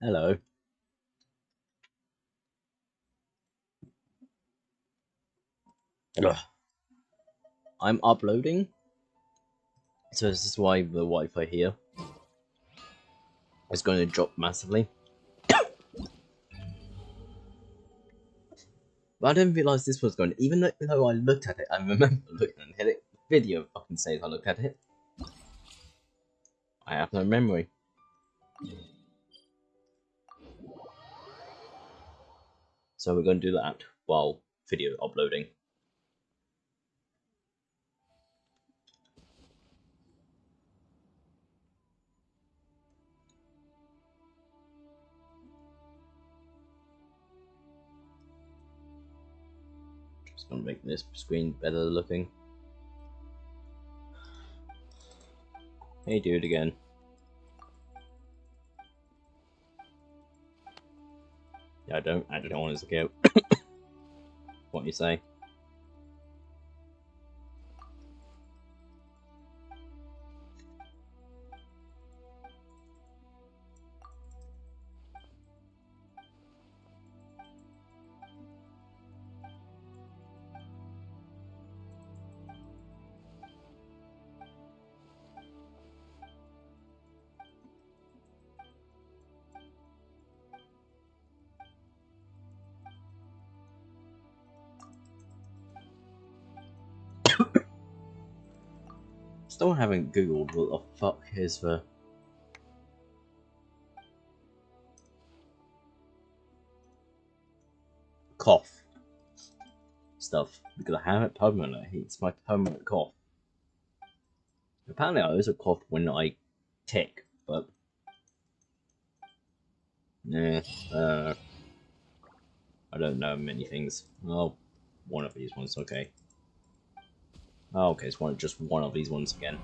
Hello. Ugh. I'm uploading, so this is why the Wi-Fi here is going to drop massively. But I didn't realize this was going to, even though I looked at it, I remember looking at it. The video fucking says I looked at it. I have no memory. So we're going to do that while video uploading. Just going to make this screen better looking. Hey, do it again. Yeah, I don't want to go. What you say? Still haven't googled what the fuck is the cough stuff, because I have it permanently. It's my permanent cough. Apparently I also cough when I tick, but yeah, I don't know many things. Oh, one of these ones, okay. Oh, okay, it's just one of these ones again.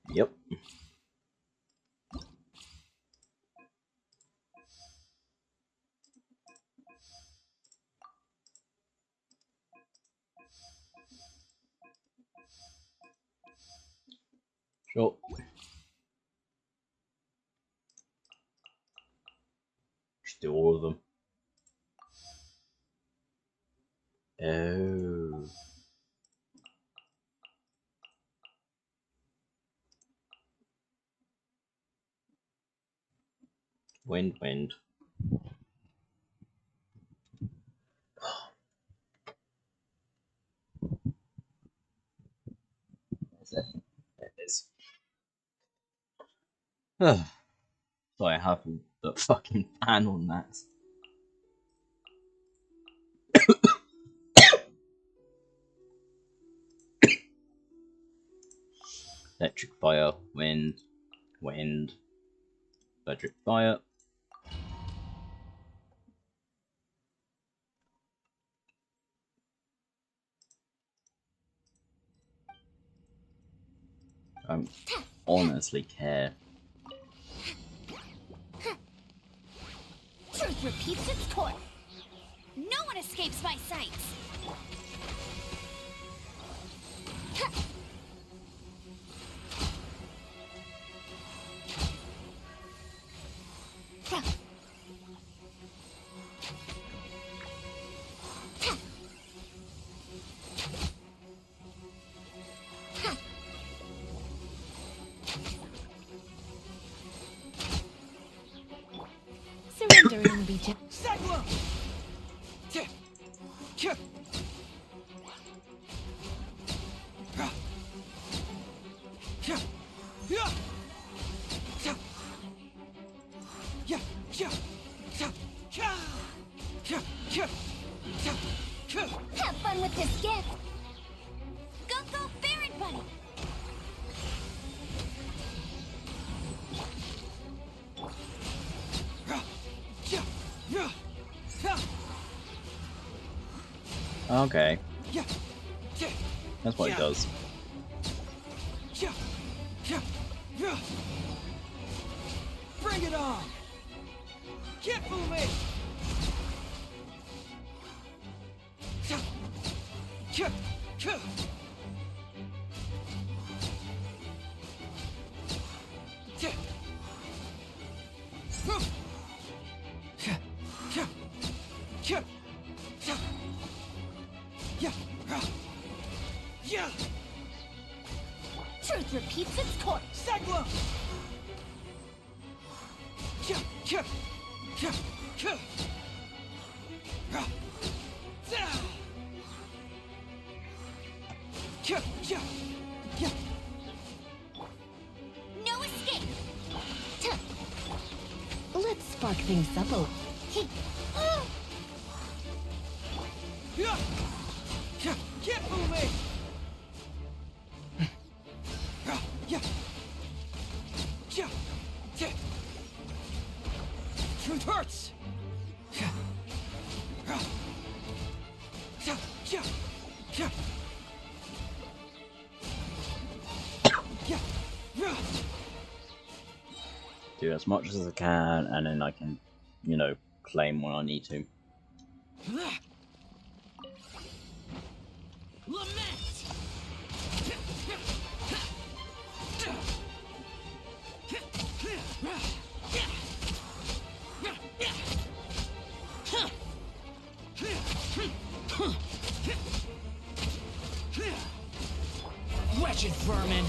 Yep. Sure. Just do all of them. Oh. Wind. That's it. There it is. So I have the fucking fan on that. Electric fire, wind, electric fire. I honestly care. Truth repeats its course. No one escapes my sights. Surrendering reject. Have fun with this gift. Go, Baron Bunny. Okay. That's what he does. Bring it on! Get for me! Truth repeats its course. Cyclone! Kia, kia, kia, kia. Ra, za. Kia, kia, kia. No escape. Tuh. Let's spark things up a little. Yeah. Kia, kia, fool me. Ra, yeah. Kia, kia. Truth hurts. Kia. Ra. Kia, kia, kia. Kia, ra. Do as much as I can, and then I can, you know, claim when I need to. Lament! Wretched vermin!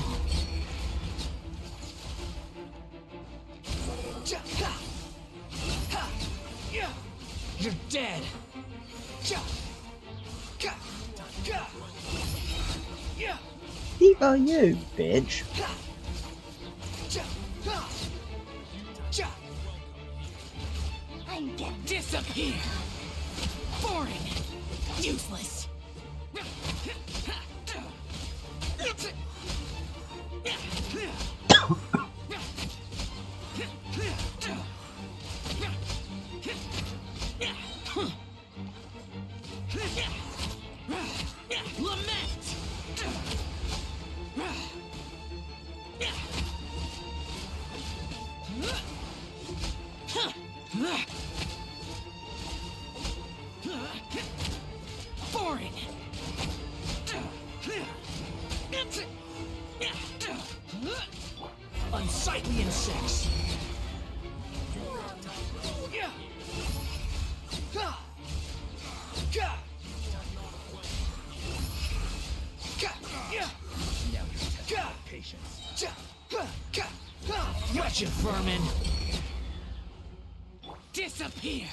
You're dead! Who are you, bitch? I'm getting Disappear! Boring! Useless! Lament! Boring! Unsightly insects! Wretched vermin! Disappear!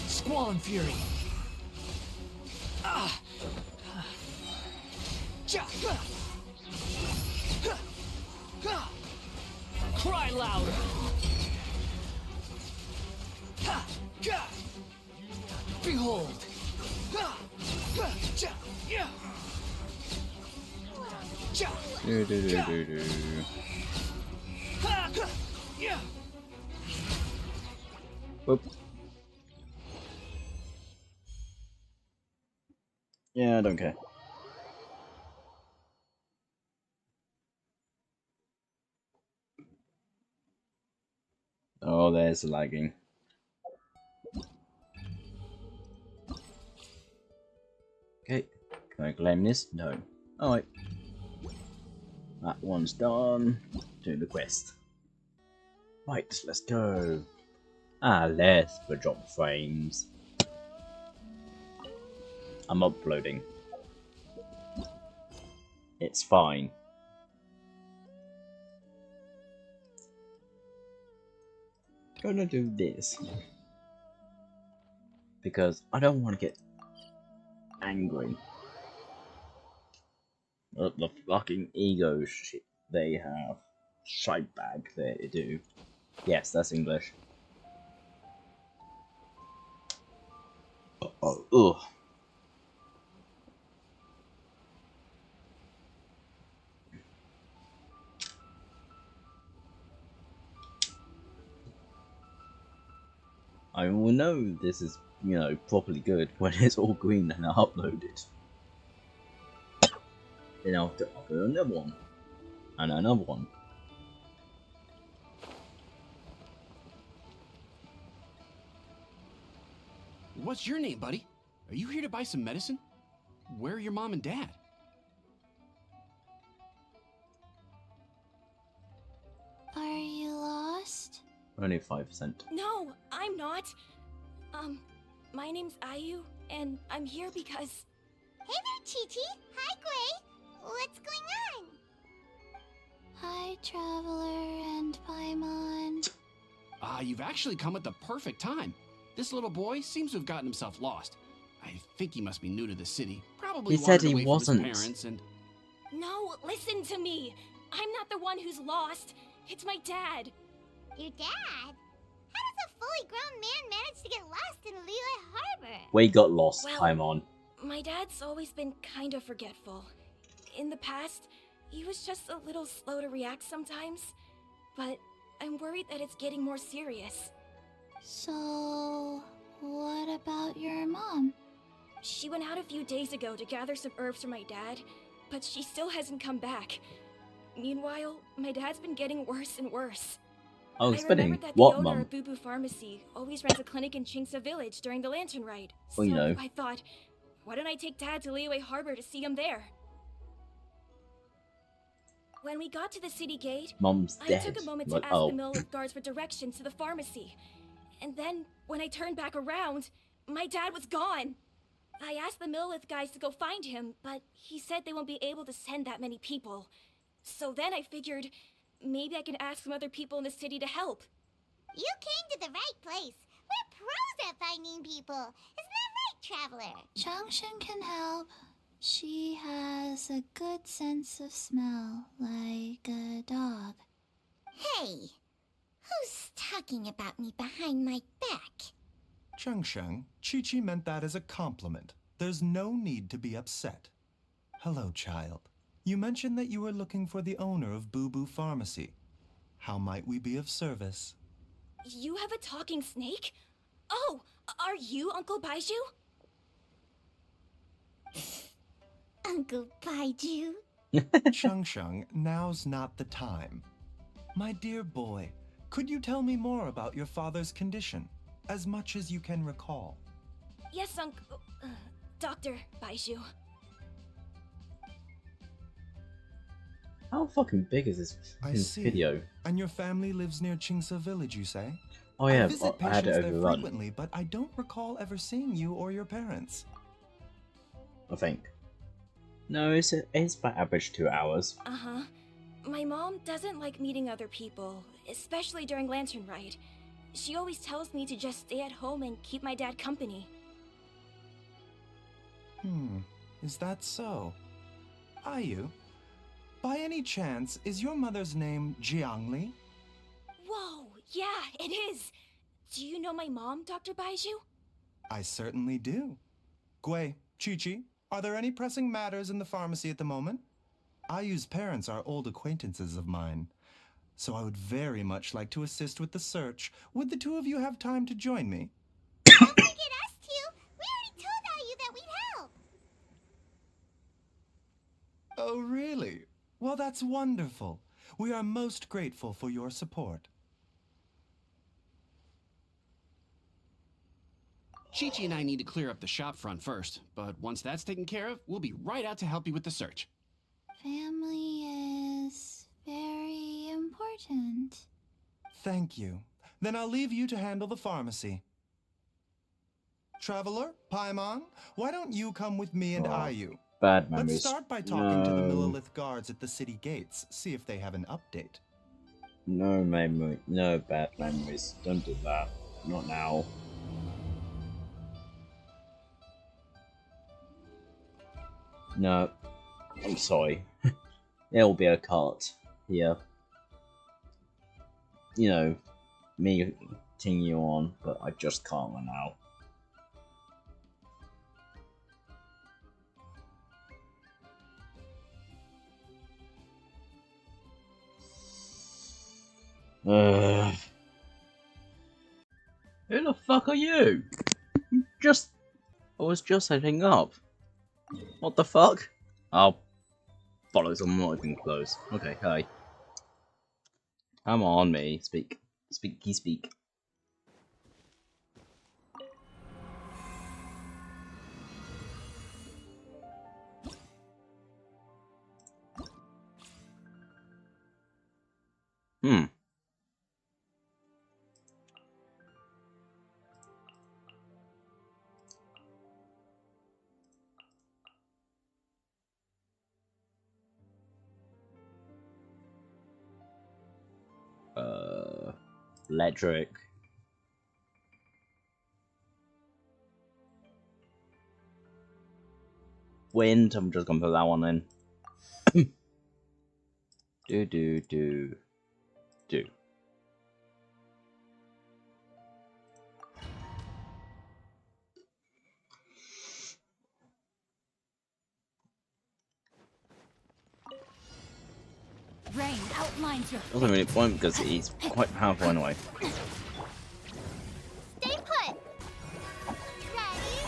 Squall and fury! Cry louder! Behold! Whoop. Yeah, I don't care. Oh, there's the lagging. Okay, can I claim this? No. Alright. That one's done. Do the quest. Right, let's go. Ah, less for drop frames. I'm uploading. It's fine. Gonna do this because I don't want to get angry at the fucking ego shit they have. Shite bag they do. Yes, that's English. Oh, ugh. I will know this is, you know, properly good when it's all green and I upload it. Then I'll have to upload another one. And another one. What's your name, buddy? Are you here to buy some medicine? where are your mom and dad? Are you lost? Only 5%. No, I'm not. My name's Ayu, and I'm here because... Hey there, Chi-Chi. Hi, Gray. What's going on? Hi, Traveler and Paimon. You've actually come at the perfect time. This little boy seems to have gotten himself lost. I think he must be new to the city. Probably He said wandered he away wasn't. from his parents and... No, listen to me. I'm not the one who's lost. It's my dad. Your dad? How does a fully grown man manage to get lost in Liyue Harbor? We got lost, Well- Paimon. My dad's always been kind of forgetful. In the past, he was just a little slow to react sometimes. But I'm worried that it's getting more serious. So, what about your mom? She went out a few days ago to gather some herbs for my dad, but she still hasn't come back. Meanwhile, my dad's been getting worse and worse. Oh, I spinning. remember that the What, owner Mum? of Boo Boo Pharmacy always runs a clinic in Chingsa Village during the Lantern Ride. Well, you So know. I thought, why don't I take Dad to Liyue Harbor to see him there? When we got to the city gate, Mum's I dead. took a moment But, to ask oh. the Millith guards for directions to the pharmacy. And then, when I turned back around, my dad was gone. I asked the Millith guys to go find him, but he said they won't be able to send that many people. So then I figured, maybe I can ask some other people in the city to help. You came to the right place. We're pros at finding people. Isn't that right, Traveler? Changshin can help. She has a good sense of smell, like a dog. Hey, who's talking about me behind my back? Cheng, Chi-Chi meant that as a compliment. There's no need to be upset. Hello, child. You mentioned that you were looking for the owner of Boo Boo Pharmacy. How might we be of service? You have a talking snake? Oh, are you Uncle Baiju? Uncle Baiju? Cheng, now's not the time. My dear boy, could you tell me more about your father's condition, as much as you can recall? Yes, Uncle... Dr. Baiju. How fucking big is this I fucking see. video? And your family lives near Chingsa Village, you say? Oh yeah, I visit I had it patients there overrun, frequently, but I don't recall ever seeing you or your parents. I think. No, it's about average 2 hours. Uh-huh. My mom doesn't like meeting other people, especially during Lantern Ride. She always tells me to just stay at home and keep my dad company. Is that so? Ayu, by any chance, is your mother's name Jiangli? Whoa, yeah, it is! Do you know my mom, Dr. Baiju? I certainly do. Gui, Chi-Chi, are there any pressing matters in the pharmacy at the moment? Ayu's parents are old acquaintances of mine, so I would very much like to assist with the search. Would the two of you have time to join me? Don't forget us two. We already told Ayu that we'd help. Oh, really? Well, that's wonderful. We are most grateful for your support. Chi-Chi and I need to clear up the shop front first, but once that's taken care of, we'll be right out to help you with the search. Family is very important. Thank you. Then I'll leave you to handle the pharmacy. Traveler, Paimon, why don't you come with me and Oh, Ayu? Bad Let's memories. start by talking to the No. Millilith guards at the city gates, see if they have an update. No memory. No bad memories. Don't do that. Not now. No. I'm sorry. There'll be a cart here. You know, me continue on, but I just can't run out. Who the fuck are you? I was just setting up. What the fuck? Oh, bollocks, I'm not even close. Okay, hi. Come on, me. Speak. Speaky speak. Electric. Wind. I'm just gonna put that one in. do. Rain outlines your Doesn't really point because he's quite powerful anyway. Stay put. Ready,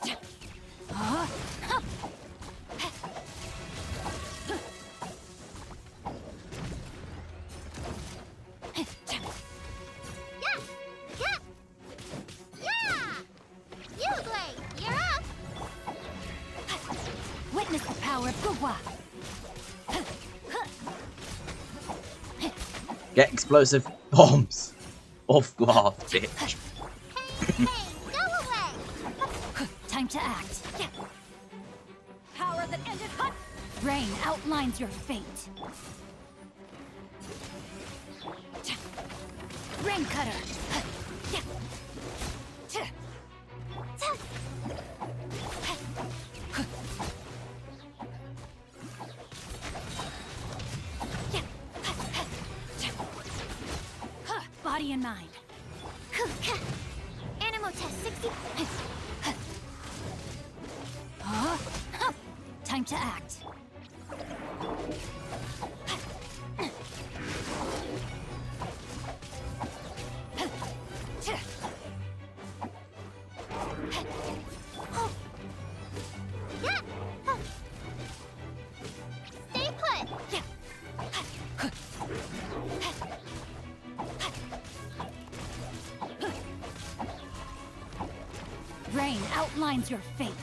go. You're up. Witness the power of Gugwa. Get explosive bombs off glass, bitch. Hey, go away. Time to act. Power that ended hot. Rain outlines your fate. Rain cutter. Body and mind. Animal test 60. Time to act. Stay put. Rain outlines your fate.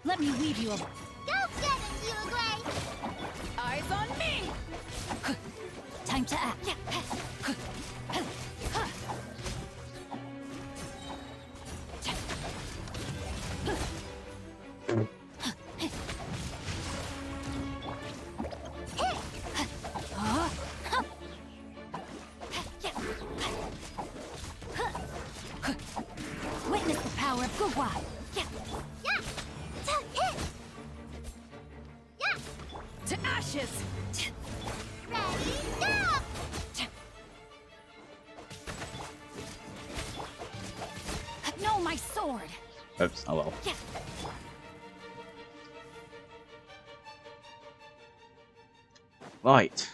Let me weave you a... Go get it, Uruguay! Eyes on me! Time to act. Witness the power of Gugwa. To ashes. Ready, go! No, my sword. Oops, oh well. Right.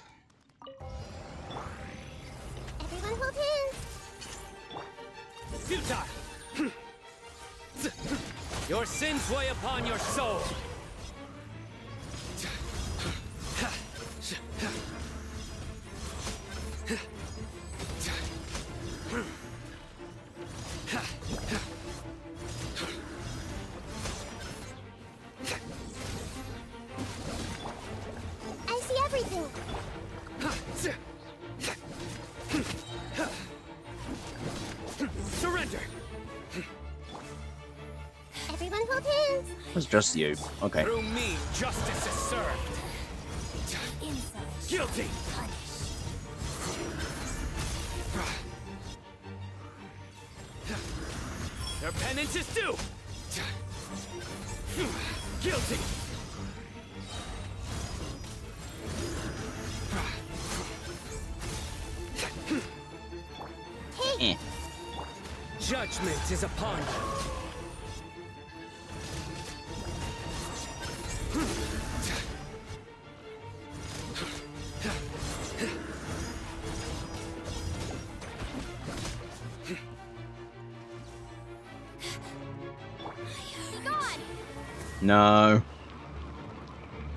Everyone hold hands. Futile! Your sins weigh upon your soul. I see everything. Surrender! Everyone hold hands. It's just you. Okay. Through me, justice is served. Insult. Guilty! Their penance is due! Guilty! Eh. Judgment is upon you. No.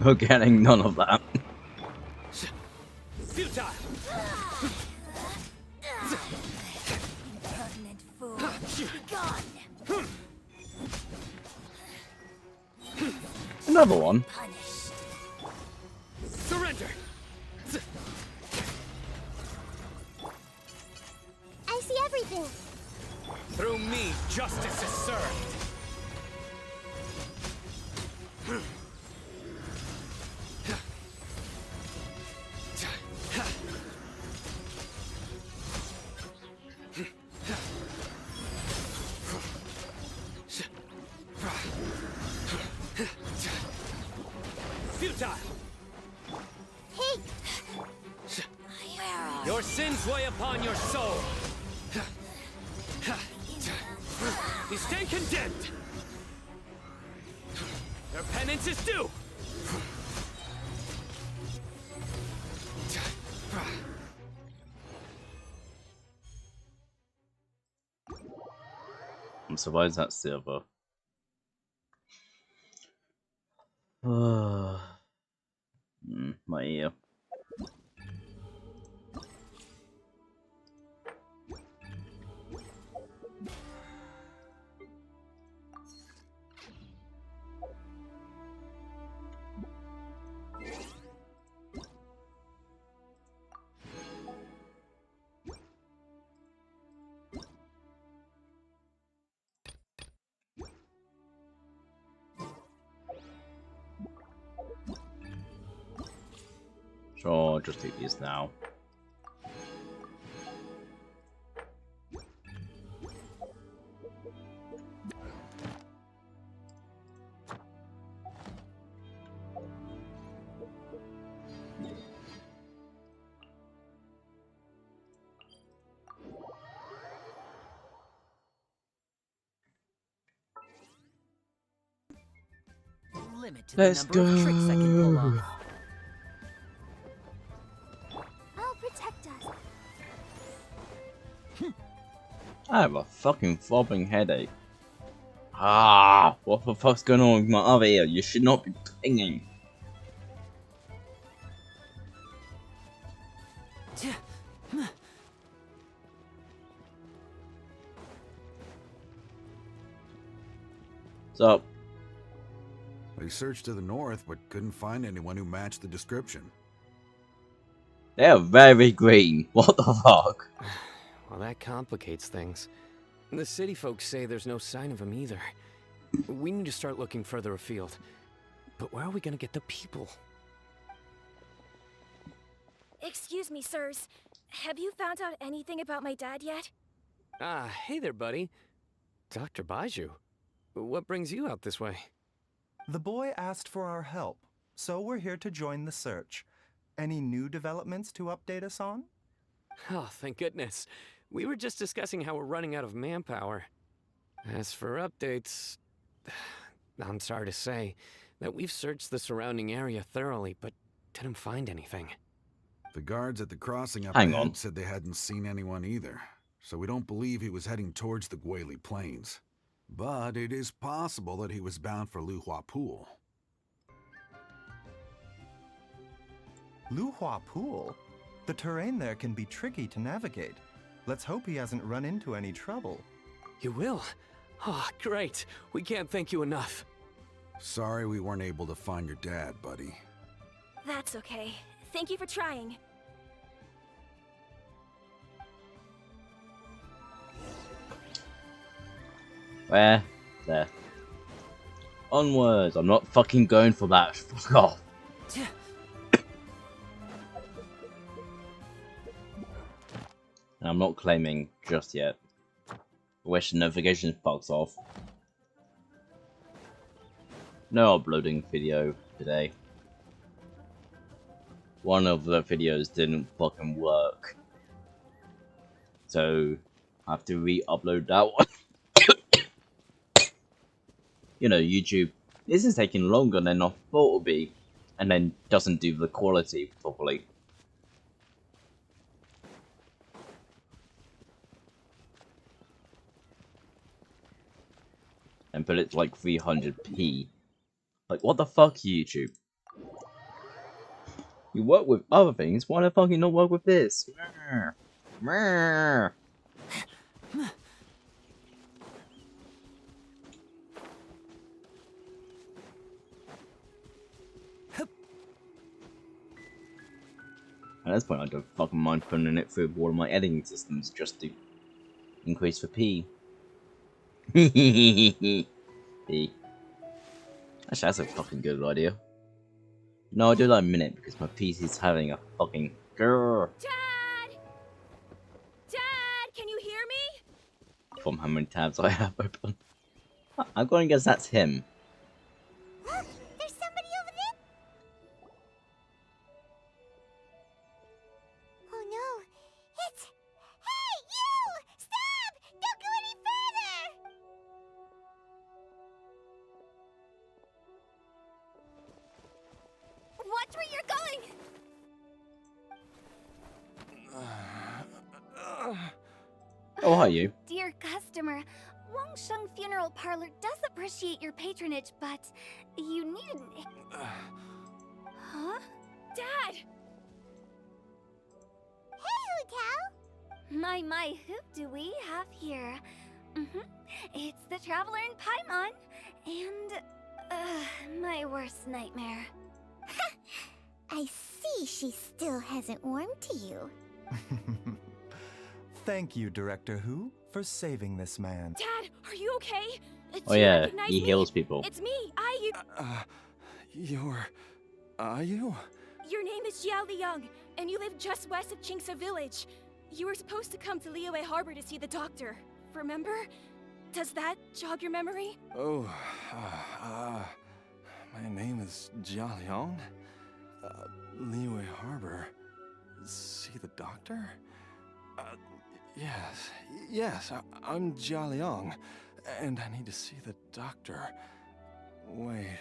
We're getting none of that. Futile! Impertinent fool. Gone. Another one. Punished. Surrender! I see everything. Through me, justice is served. its way upon your soul. You stand condemned. Their penance is due. I'm surprised that's silver. My ear. Sure, I'll just take these now. Limit to Let's the number of tricks I can pull go. off. I'll protect us. I have a fucking throbbing headache. Ah, what the fuck's going on with my other ear? You should not be pinging. What's up? They searched to the north, but couldn't find anyone who matched the description. They're very green. What the fuck? Well, that complicates things. The city folks say there's no sign of him either. We need to start looking further afield. But where are we gonna get the people? Excuse me, sirs. Have you found out anything about my dad yet? Ah, hey there, buddy. Dr. Baiju. What brings you out this way? The boy asked for our help, so we're here to join the search. Any new developments to update us on? Oh, thank goodness. We were just discussing how we're running out of manpower. As for updates, I'm sorry to say that we've searched the surrounding area thoroughly, but didn't find anything. The guards at the crossing up Hang ahead on. said they hadn't seen anyone either, so we don't believe he was heading towards the Guili Plains. But it is possible that he was bound for Luhua Pool. Luhua Pool? The terrain there can be tricky to navigate. Let's hope he hasn't run into any trouble. You will? Oh, great. We can't thank you enough. Sorry we weren't able to find your dad, buddy. That's okay. Thank you for trying. Where? There. Onwards. I'm not fucking going for that. Fuck off. And I'm not claiming just yet. Wish the notification fucks off. No uploading video today. One of the videos didn't fucking work. So I have to re-upload that one. You know, YouTube, this is taking longer than I thought it would be, and then doesn't do the quality properly. And put it to like 300p. Like, what the fuck, YouTube? You work with other things, why the fuck you not work with this? At this point, I don't fucking mind putting it through one of my editing systems just to increase the P. P. Actually, that's a fucking good idea. No, I'll do that in a minute because my PC's having a fucking grrr Dad! Dad, can you hear me? from how many tabs I have open. I'm going to guess that's him. Look, there's somebody over there. Oh no, it's Oh, hi, you. Dear customer, Wangsheng Funeral Parlor does appreciate your patronage, but you needn't. Huh? Dad! Hey, Hotel! My, who do we have here? It's the Traveler in Paimon, and, my worst nightmare. I see she still hasn't warmed to you. Thank you, Director Who, for saving this man. Dad, are you okay? Oh Do you yeah, recognize he me? heals people. It's me, You? Your name is Jia Liang, and you live just west of Qingsa Village. You were supposed to come to Liyue Harbor to see the doctor. Remember? Does that jog your memory? Oh, my name is Jia Liang. Liyue Harbor. See the doctor? Yes, I'm Jia Liang, and I need to see the doctor. Wait,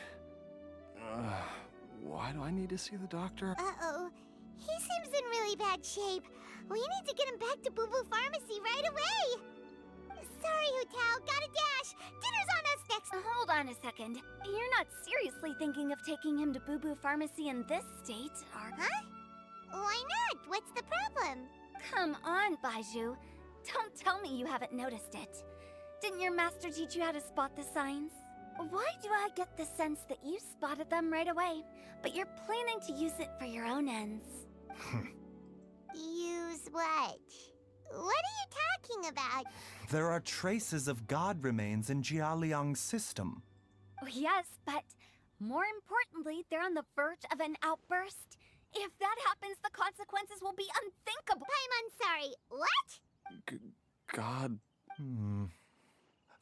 why do I need to see the doctor? Uh-oh. He seems in really bad shape. We need to get him back to Boo Boo Pharmacy right away. Sorry, Hotel. Gotta dash. Dinner's on us next. Hold on a second. You're not seriously thinking of taking him to Boo Boo Pharmacy in this state, are you? Huh? Why not? What's the problem? Come on, Baizhu. Don't tell me you haven't noticed it. Didn't your master teach you how to spot the signs? Why do I get the sense that you spotted them right away, but you're planning to use it for your own ends? Use what? What are you talking about? There are traces of god remains in Jia Liang's system. Oh, yes, but more importantly, they're on the verge of an outburst. If that happens, the consequences will be unthinkable. I'm sorry. What? God.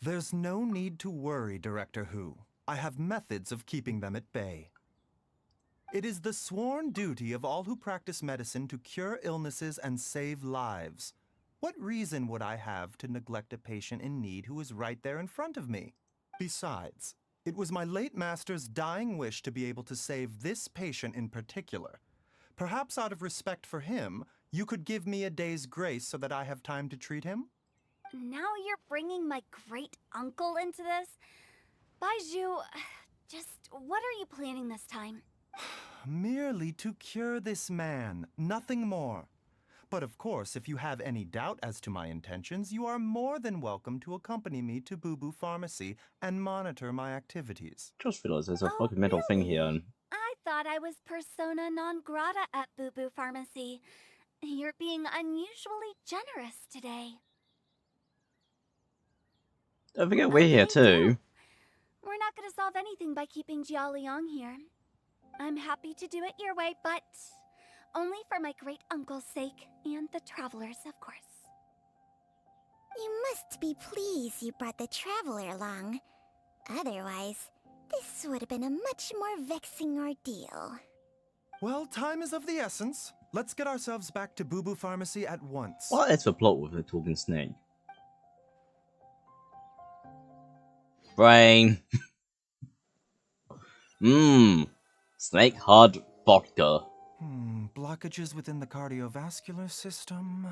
There's no need to worry, Director Who. I have methods of keeping them at bay. It is the sworn duty of all who practice medicine to cure illnesses and save lives. What reason would I have to neglect a patient in need who is right there in front of me? Besides, it was my late master's dying wish to be able to save this patient in particular. Perhaps out of respect for him, you could give me a day's grace so that I have time to treat him? Now you're bringing my great-uncle into this? Baizhu, just what are you planning this time? Merely to cure this man, nothing more. But of course, if you have any doubt as to my intentions, you are more than welcome to accompany me to Boo Boo Pharmacy and monitor my activities. Just realised there's a fucking metal thing here. And I thought I was persona non grata at Boo Boo Pharmacy. You're being unusually generous today. don't forget we're here too. We're not going to solve anything by keeping Jia Liang here. I'm happy to do it your way, but only for my great-uncle's sake and the travelers, of course. You must be pleased you brought the traveler along. Otherwise, this would have been a much more vexing ordeal. Well, time is of the essence. Let's get ourselves back to Boo Boo Pharmacy at once. What is the plot with the talking snake? Brain. Snake hard vodka. Blockages within the cardiovascular system.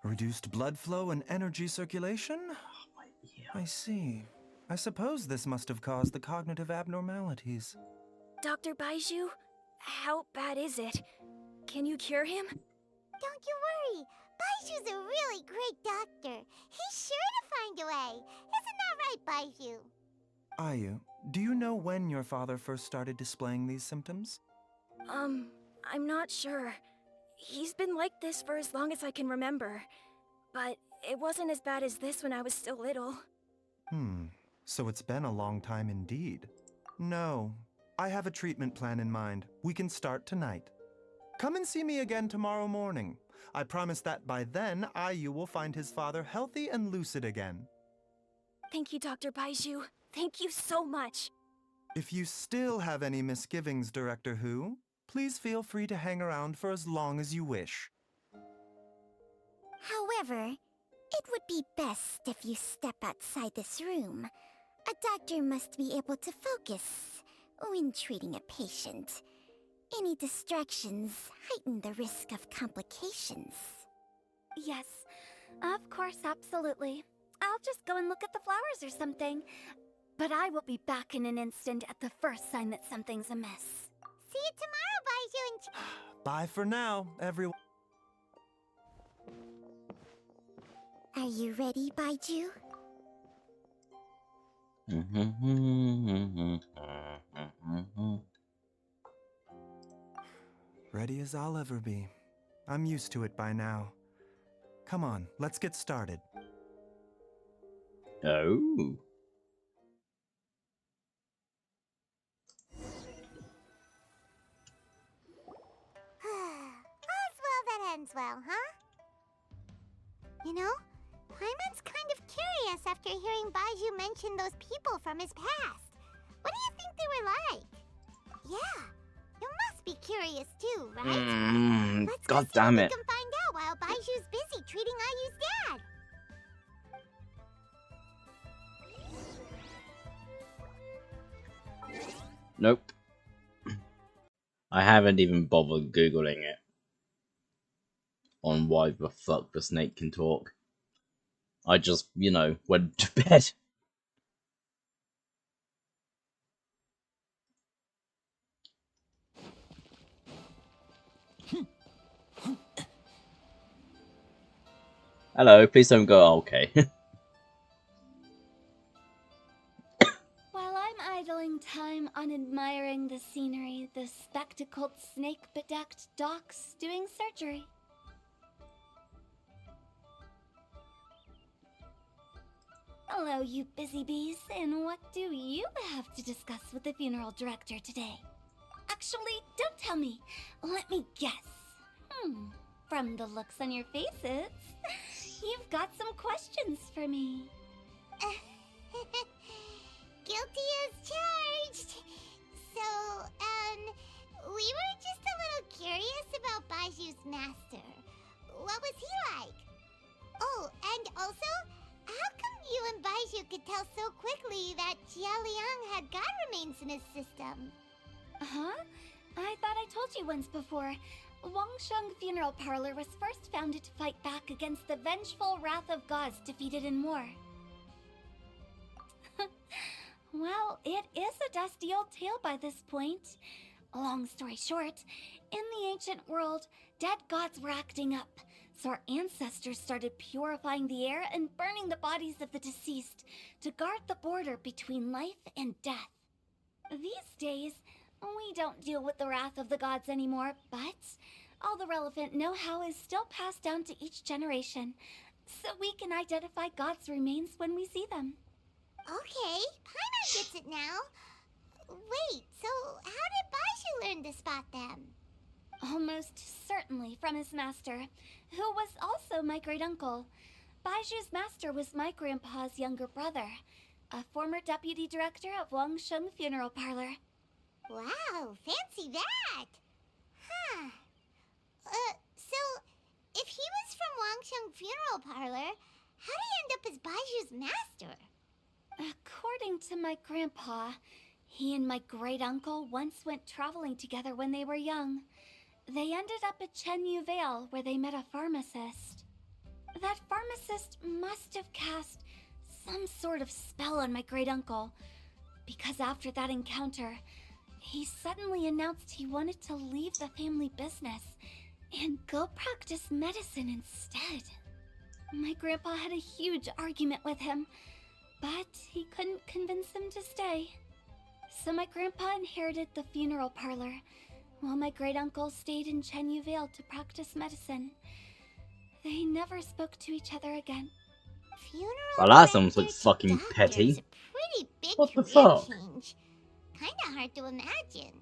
Reduced blood flow and energy circulation? I see. I suppose this must have caused the cognitive abnormalities. Dr. Baizhu, how bad is it? Can you cure him? Don't you worry. Baizhu's a really great doctor. He's sure to find a way. Isn't that right, Baizhu? Ayu, do you know when your father first started displaying these symptoms? I'm not sure. He's been like this for as long as I can remember. But it wasn't as bad as this when I was still little. So it's been a long time indeed. No, I have a treatment plan in mind. We can start tonight. Come and see me again tomorrow morning. I promise that by then, Ayu will find his father healthy and lucid again. Thank you, Dr. Baizhu. Thank you so much. If you still have any misgivings, Director Who, please feel free to hang around for as long as you wish. However, it would be best if you step outside this room. A doctor must be able to focus when treating a patient. Any distractions heighten the risk of complications. Yes, Of course, absolutely. I'll just go and look at the flowers or something. But I will be back in an instant at the first sign that something's amiss. See you tomorrow, Baiju and Bye for now, everyone. Are you ready, Baiju? Ready as I'll ever be. I'm used to it by now. Come on, let's get started. Oh. All's well that ends well, huh? You know, Paimon's kind of curious after hearing Baiju mention those people from his past. What do you think they were like? Yeah, you must be curious too, right? Let's God go see damn what it. we can find out while Baiju's busy treating Ayu's dad. Nope. I haven't even bothered Googling it on why the fuck the snake can talk. I just, you know, went to bed. Hello, please don't go. Oh, okay. While I'm idling time on admiring the scenery, the spectacled snake-bedecked doc's doing surgery. Hello, you busy bees, and what do you have to discuss with the funeral director today? Actually, don't tell me. Let me guess. From the looks on your faces, you've got some questions for me. Guilty as charged. So, we were just a little curious about Baiju's master. What was he like? Oh, and also, how come you and Baiju could tell so quickly that Jia Liang had god remains in his system? Huh? I thought I told you once before. Wangsheng Funeral Parlor was first founded to fight back against the vengeful wrath of gods defeated in war. Well, it is a dusty old tale by this point. Long story short, in the ancient world, dead gods were acting up, so our ancestors started purifying the air and burning the bodies of the deceased to guard the border between life and death. These days, we don't deal with the wrath of the gods anymore, but all the relevant know-how is still passed down to each generation, so we can identify gods' remains when we see them. Okay, Paimon gets it now. Wait, so how did Baiju learn to spot them? Almost certainly from his master, who was also my great-uncle. Baiju's master was my grandpa's younger brother, a former deputy director of Wangsheng Funeral Parlor. Wow, fancy that! Huh. So, if he was from Wangsheng Funeral Parlor, how did he end up as Baiju's master? According to my grandpa, he and my great-uncle once went traveling together when they were young. They ended up at Chenyu Vale, where they met a pharmacist. That pharmacist must have cast some sort of spell on my great-uncle, because after that encounter, he suddenly announced he wanted to leave the family business and go practice medicine instead. My grandpa had a huge argument with him, but he couldn't convince him to stay. So my grandpa inherited the funeral parlor, while my great-uncle stayed in Chenyu Vale to practice medicine. They never spoke to each other again. Funeral Well, that sounds like director to fucking doctor petty. is a pretty big What the career fuck? change. Kinda hard to imagine.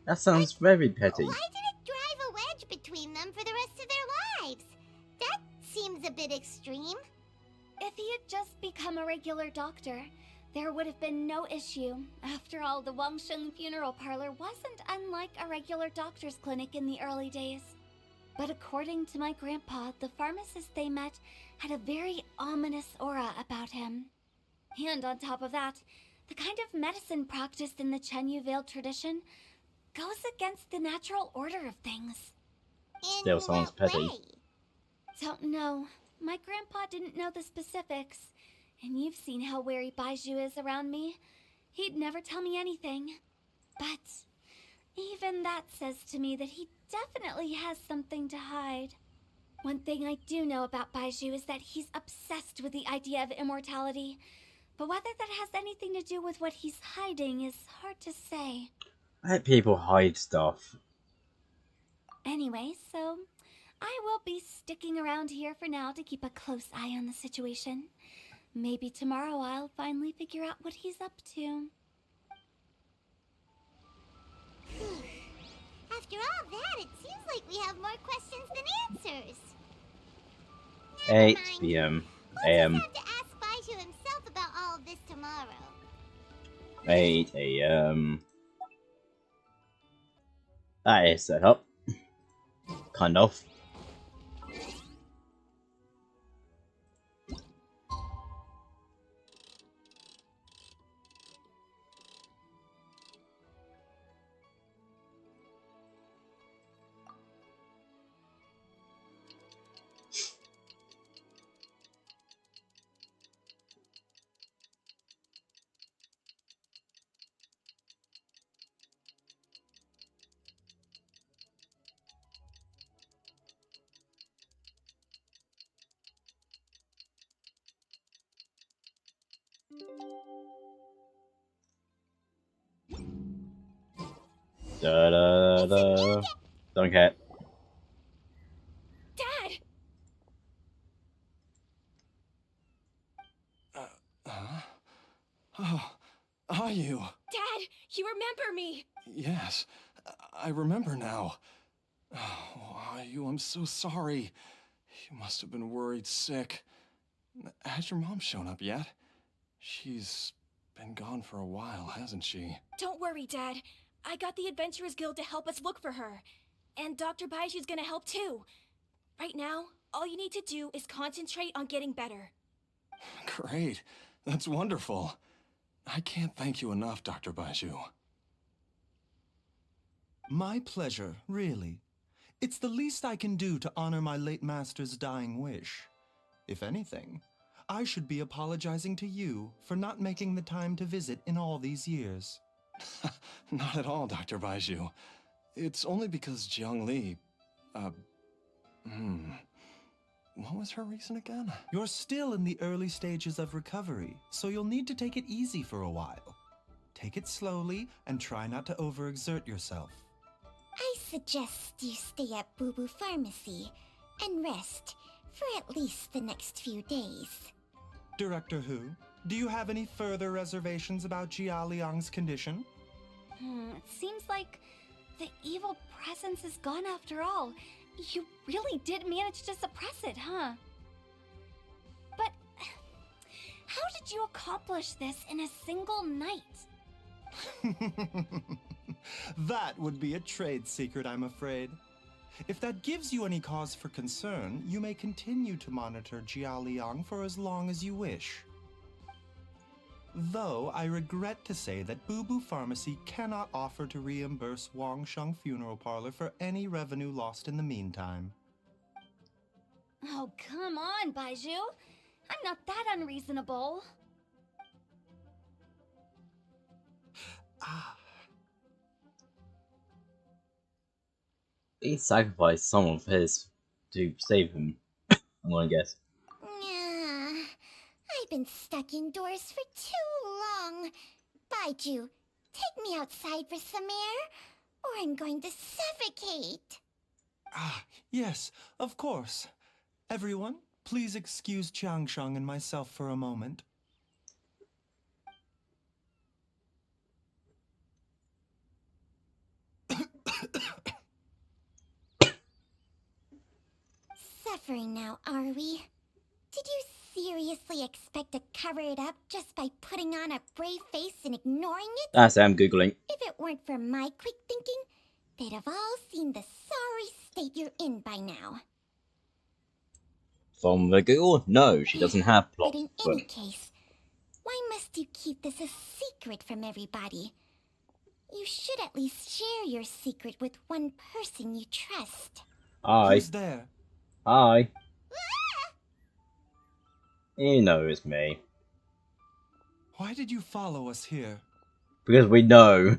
That sounds very petty. Why did it drive a wedge between them for the rest of their lives? That seems a bit extreme. If he had just become a regular doctor, there would have been no issue. After all, the Wangsheng Funeral Parlor wasn't unlike a regular doctor's clinic in the early days. But according to my grandpa, the pharmacist they met had a very ominous aura about him. And on top of that, the kind of medicine practiced in the Chenyu Vale tradition goes against the natural order of things. Still sounds petty. Don't know. My grandpa didn't know the specifics, and you've seen how wary Baiju is around me. He'd never tell me anything. But even that says to me that he definitely has something to hide. One thing I do know about Baiju is that he's obsessed with the idea of immortality. But whether that has anything to do with what he's hiding is hard to say. I hate people hide stuff. Anyway, so I will be sticking around here for now to keep a close eye on the situation. Maybe tomorrow I'll finally figure out what he's up to. After all that, it seems like we have more questions than answers. 8 p.m. a.m. We'll just have to ask Baiju himself about all of this tomorrow. 8 a.m. That is set up. Kind of. Da da da. Don't care. Dad! Oh, are you? Dad, you remember me! Yes, I remember now. Oh, are you? I'm so sorry. You must have been worried sick. Has your mom shown up yet? She's been gone for a while, hasn't she? Don't worry, Dad. I got the Adventurers Guild to help us look for her. And Dr. Baiju's gonna help too. Right now, all you need to do is concentrate on getting better. Great. That's wonderful. I can't thank you enough, Dr. Baiju. My pleasure, really. It's the least I can do to honor my late master's dying wish. If anything, I should be apologizing to you for not making the time to visit in all these years. Not at all, Dr. Baiju. It's only because Jiang Li... What was her reason again? You're still in the early stages of recovery, so you'll need to take it easy for a while. Take it slowly and try not to overexert yourself. I suggest you stay at Boo Boo Pharmacy and rest for at least the next few days. Director Hu, do you have any further reservations about Jia Liang's condition? It seems like the evil presence is gone after all. You really did manage to suppress it, huh? But how did you accomplish this in a single night? That would be a trade secret, I'm afraid. If that gives you any cause for concern, you may continue to monitor Jia Liang for as long as you wish. Though I regret to say that Boo Boo Pharmacy cannot offer to reimburse Wang Sheng Funeral Parlor for any revenue lost in the meantime. Oh, come on, Baiju. I'm not that unreasonable. He sacrificed some of his to save him, I'm gonna guess. Yeah, I've been stuck indoors for too long. Baiju, take me outside for some air, or I'm going to suffocate. Yes, of course. Everyone, please excuse Changsheng and myself for a moment. Suffering now, are we? Did you seriously expect to cover it up just by putting on a brave face and ignoring it? That's I'm googling. If it weren't for my quick thinking, they'd have all seen the sorry state you're in by now. From the Google? No, she doesn't have plot. But in any case, why must you keep this a secret from everybody? You should at least share your secret with one person you trust. Hi. Who's there? Hi. You know it's me. Why did you follow us here? Because we know.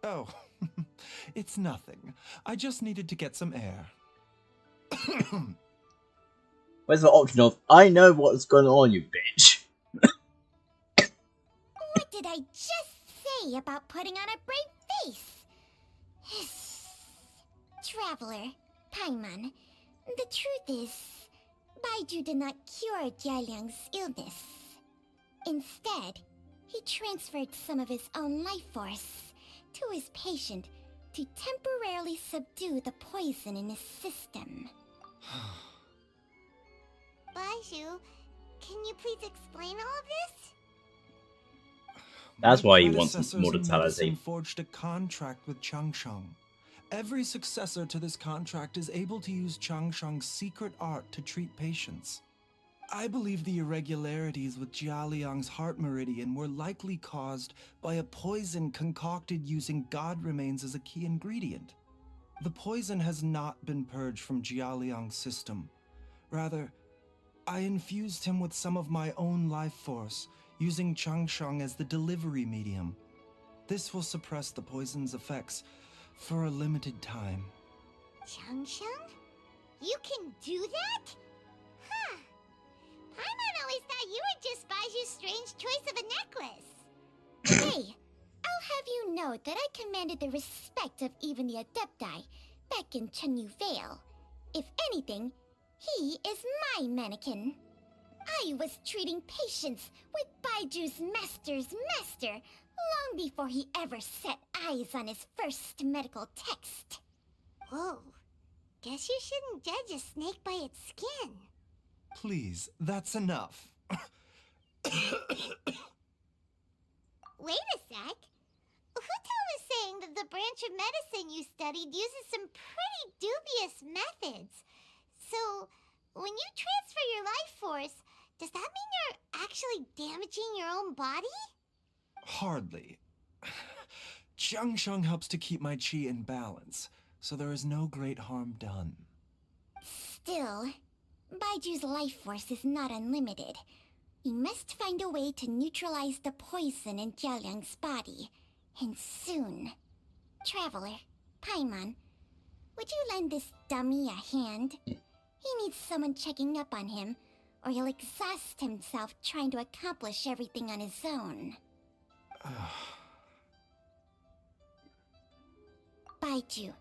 Oh, it's nothing. I just needed to get some air. Where's the option of, I know what's going on, you bitch? What did I just say about putting on a brave face? Traveler, Paimon, the truth is, Baiju did not cure Jialiang's illness. Instead, he transferred some of his own life force to his patient to temporarily subdue the poison in his system. Baiju, can you please explain all of this? That's My why he wants predecessors in immortality. medicine forged a contract with Changsheng. Every successor to this contract is able to use Changsheng's secret art to treat patients. I believe the irregularities with Jialiang's heart meridian were likely caused by a poison concocted using god remains as a key ingredient. The poison has not been purged from Jialiang's system. Rather, I infused him with some of my own life force, using Changsheng as the delivery medium. This will suppress the poison's effects for a limited time. Changsheng? You can do that? Huh. Paimon always thought you were just Baiju's strange choice of a necklace. Hey, I'll have you know that I commanded the respect of even the Adepti back in Chenyu Vale. If anything, he is my mannequin. I was treating patients with Baiju's master's master long before he ever set eyes on his first medical text. Whoa. Guess you shouldn't judge a snake by its skin. Please, that's enough. Wait a sec. Huto was saying that the branch of medicine you studied uses some pretty dubious methods. So, when you transfer your life force, does that mean you're actually damaging your own body? Hardly. Changsheng helps to keep my chi in balance, so there is no great harm done. Still, Baiju's life force is not unlimited. We must find a way to neutralize the poison in Jialiang's body, and soon. Traveler, Paimon, would you lend this dummy a hand? He needs someone checking up on him, or he'll exhaust himself trying to accomplish everything on his own. Baiju,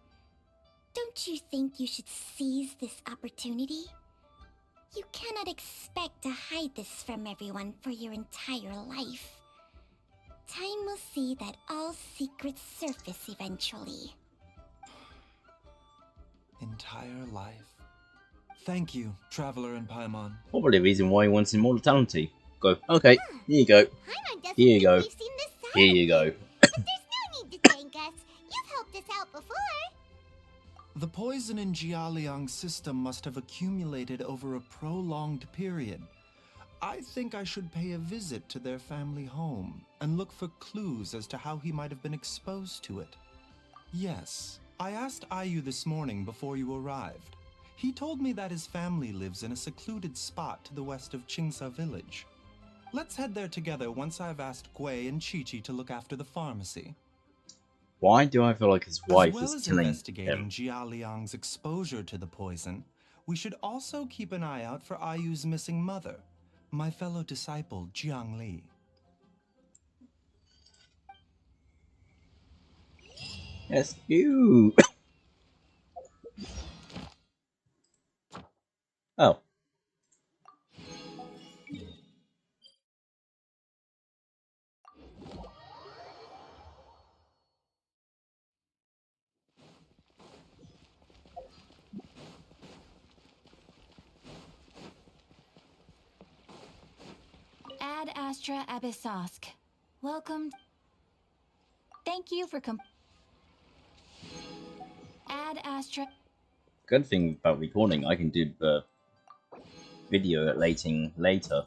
don't you think you should seize this opportunity? You cannot expect to hide this from everyone for your entire life. Time will see that all secrets surface eventually. Entire life. Thank you, Traveler and Paimon. Probably the reason why he wants immortality. Go, okay, here you go. Paimon doesn't Here you think go. we've seen this side Here of you you, go. but there's no need to thank us. You've helped us out before. The poison in Jialiang's system must have accumulated over a prolonged period. I think I should pay a visit to their family home and look for clues as to how he might have been exposed to it. Yes, I asked Ayu this morning before you arrived. He told me that his family lives in a secluded spot to the west of Qingsa village. Let's head there together once I've asked Gui and Chi-Chi to look after the pharmacy. Why do I feel like his wife As well is as killing investigating him? Jialiang's exposure to the poison, we should also keep an eye out for Ayu's missing mother, my fellow disciple Jiang Li. Yes, you. Oh. Ad Astra Abyssosk. Welcome. Thank you for Ad Astra. Good thing about recording, I can do the video later.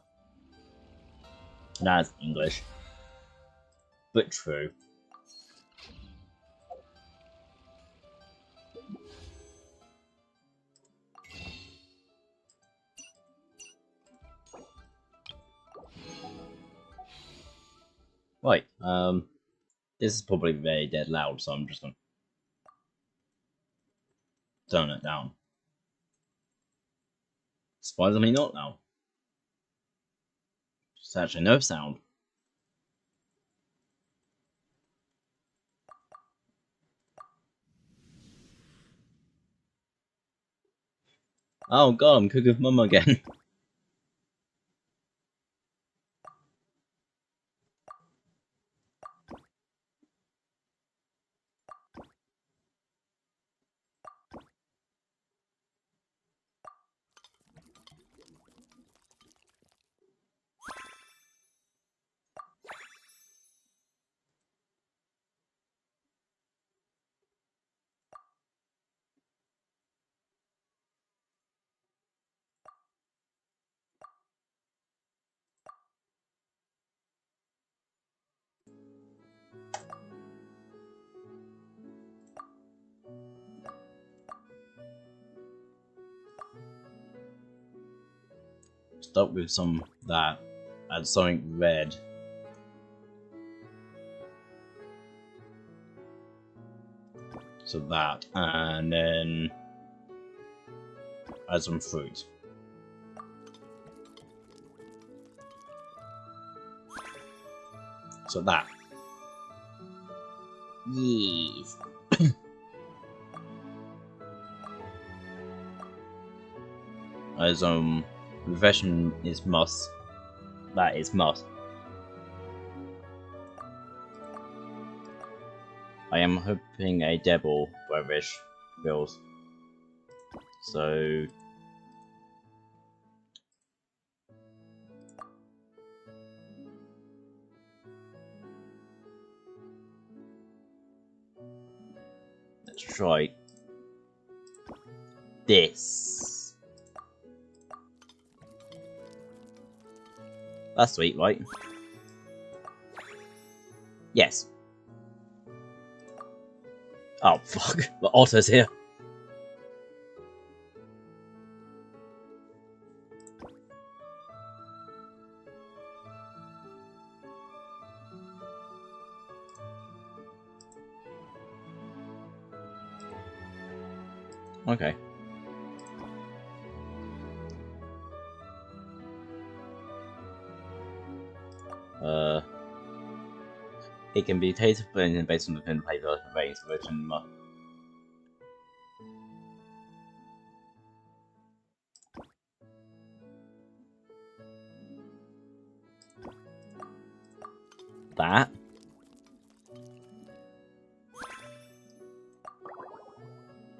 That's English. But true. Right, this is probably very dead loud, so I'm just gonna turn it down. Surprisingly not now. Just actually no sound. Oh god, I'm cooking with mum again. Start with some that and something red. So that, and then add some fruit. So that. Yes. As refreshment is must. That is must. I am hoping a devil beverage fills. So let's try this. That's sweet, right? Yes. Oh fuck, the otter's here. Okay. It can be tasted based on the pen paper range version. That.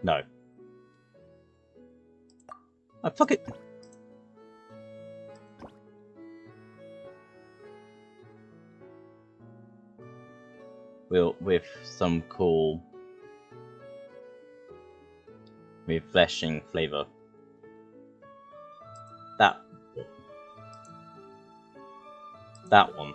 No. Oh, fuck it. With some cool refreshing flavor. That one.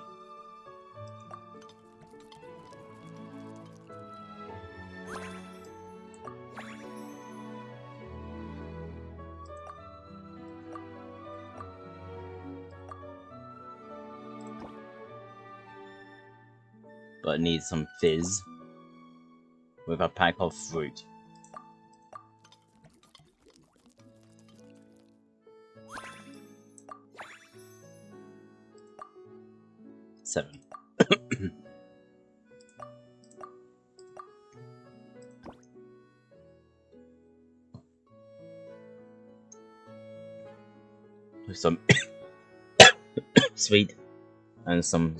But it needs some fizz with a pack of fruit. Seven. With some sweet and some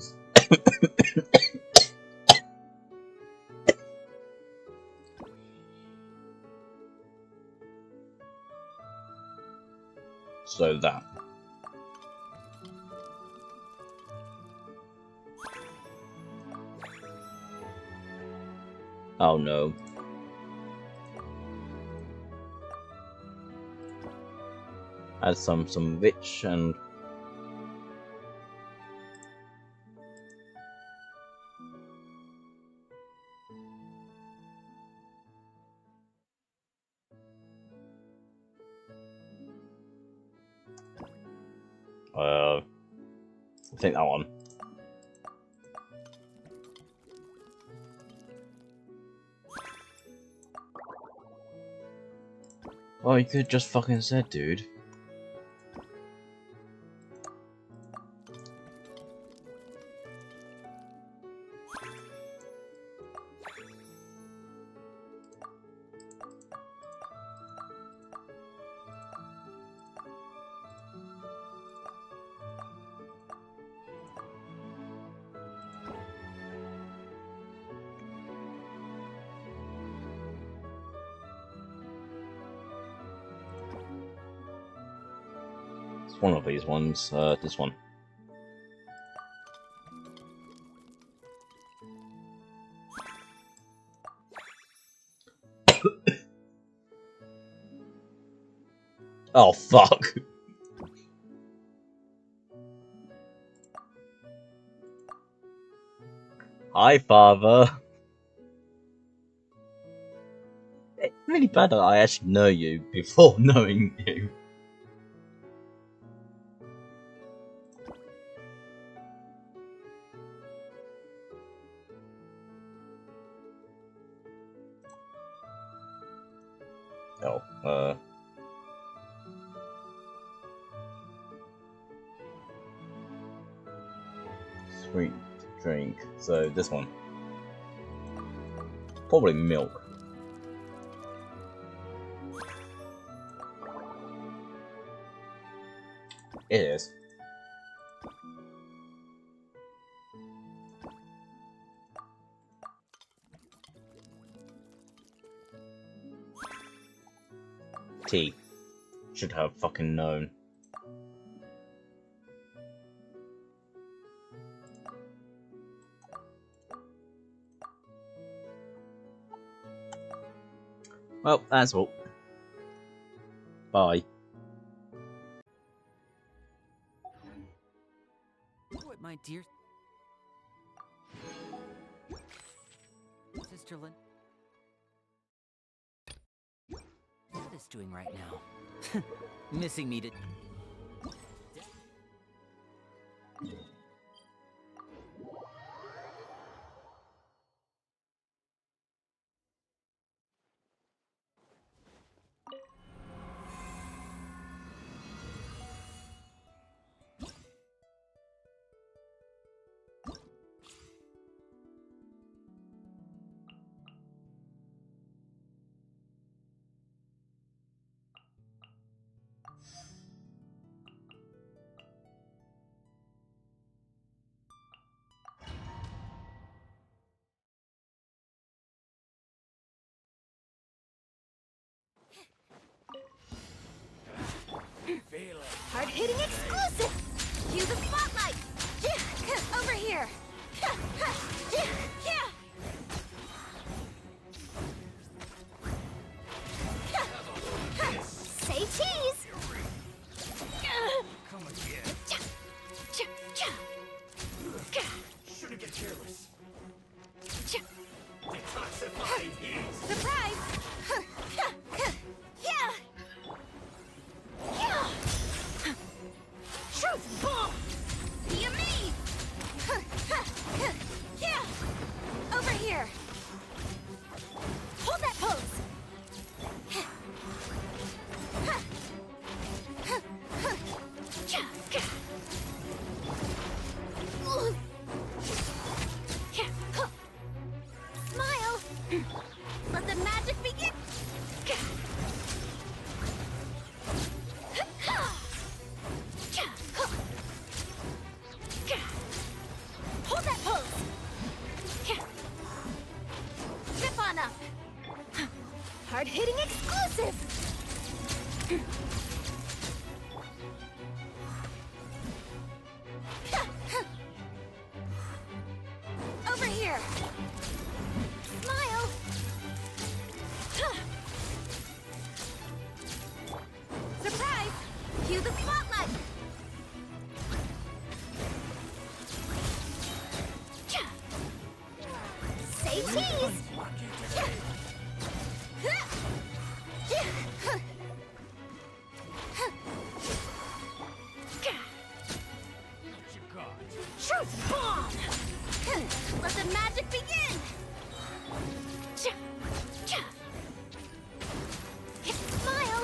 so that. Oh no. Add some rich and I think that one. Oh, you could just fucking said, dude. It's one of these ones, this one. Oh, fuck. Hi, father. It's really bad that I actually know you before knowing you. Oh, sweet drink. So this one. Probably milk. It is. Tea. Should have fucking known. Well, that's all. Bye. What, my dear Sisterlin? What is doing right now? Missing me to... Hard-hitting exclusive! Cue the spotlight! Over here! Say cheese! Come again. Shouldn't get careless. Detoxify these. Surprise! Truth bomb! Yummy! Over here! Hold that pose! Smile! Let the magic begin! Hold that pose! Zip on up! Hard-hitting exclusive! Over here! Smile! Surprise! Cue the spotlight! Say cheese! Truth bomb! Let the magic begin! Smile!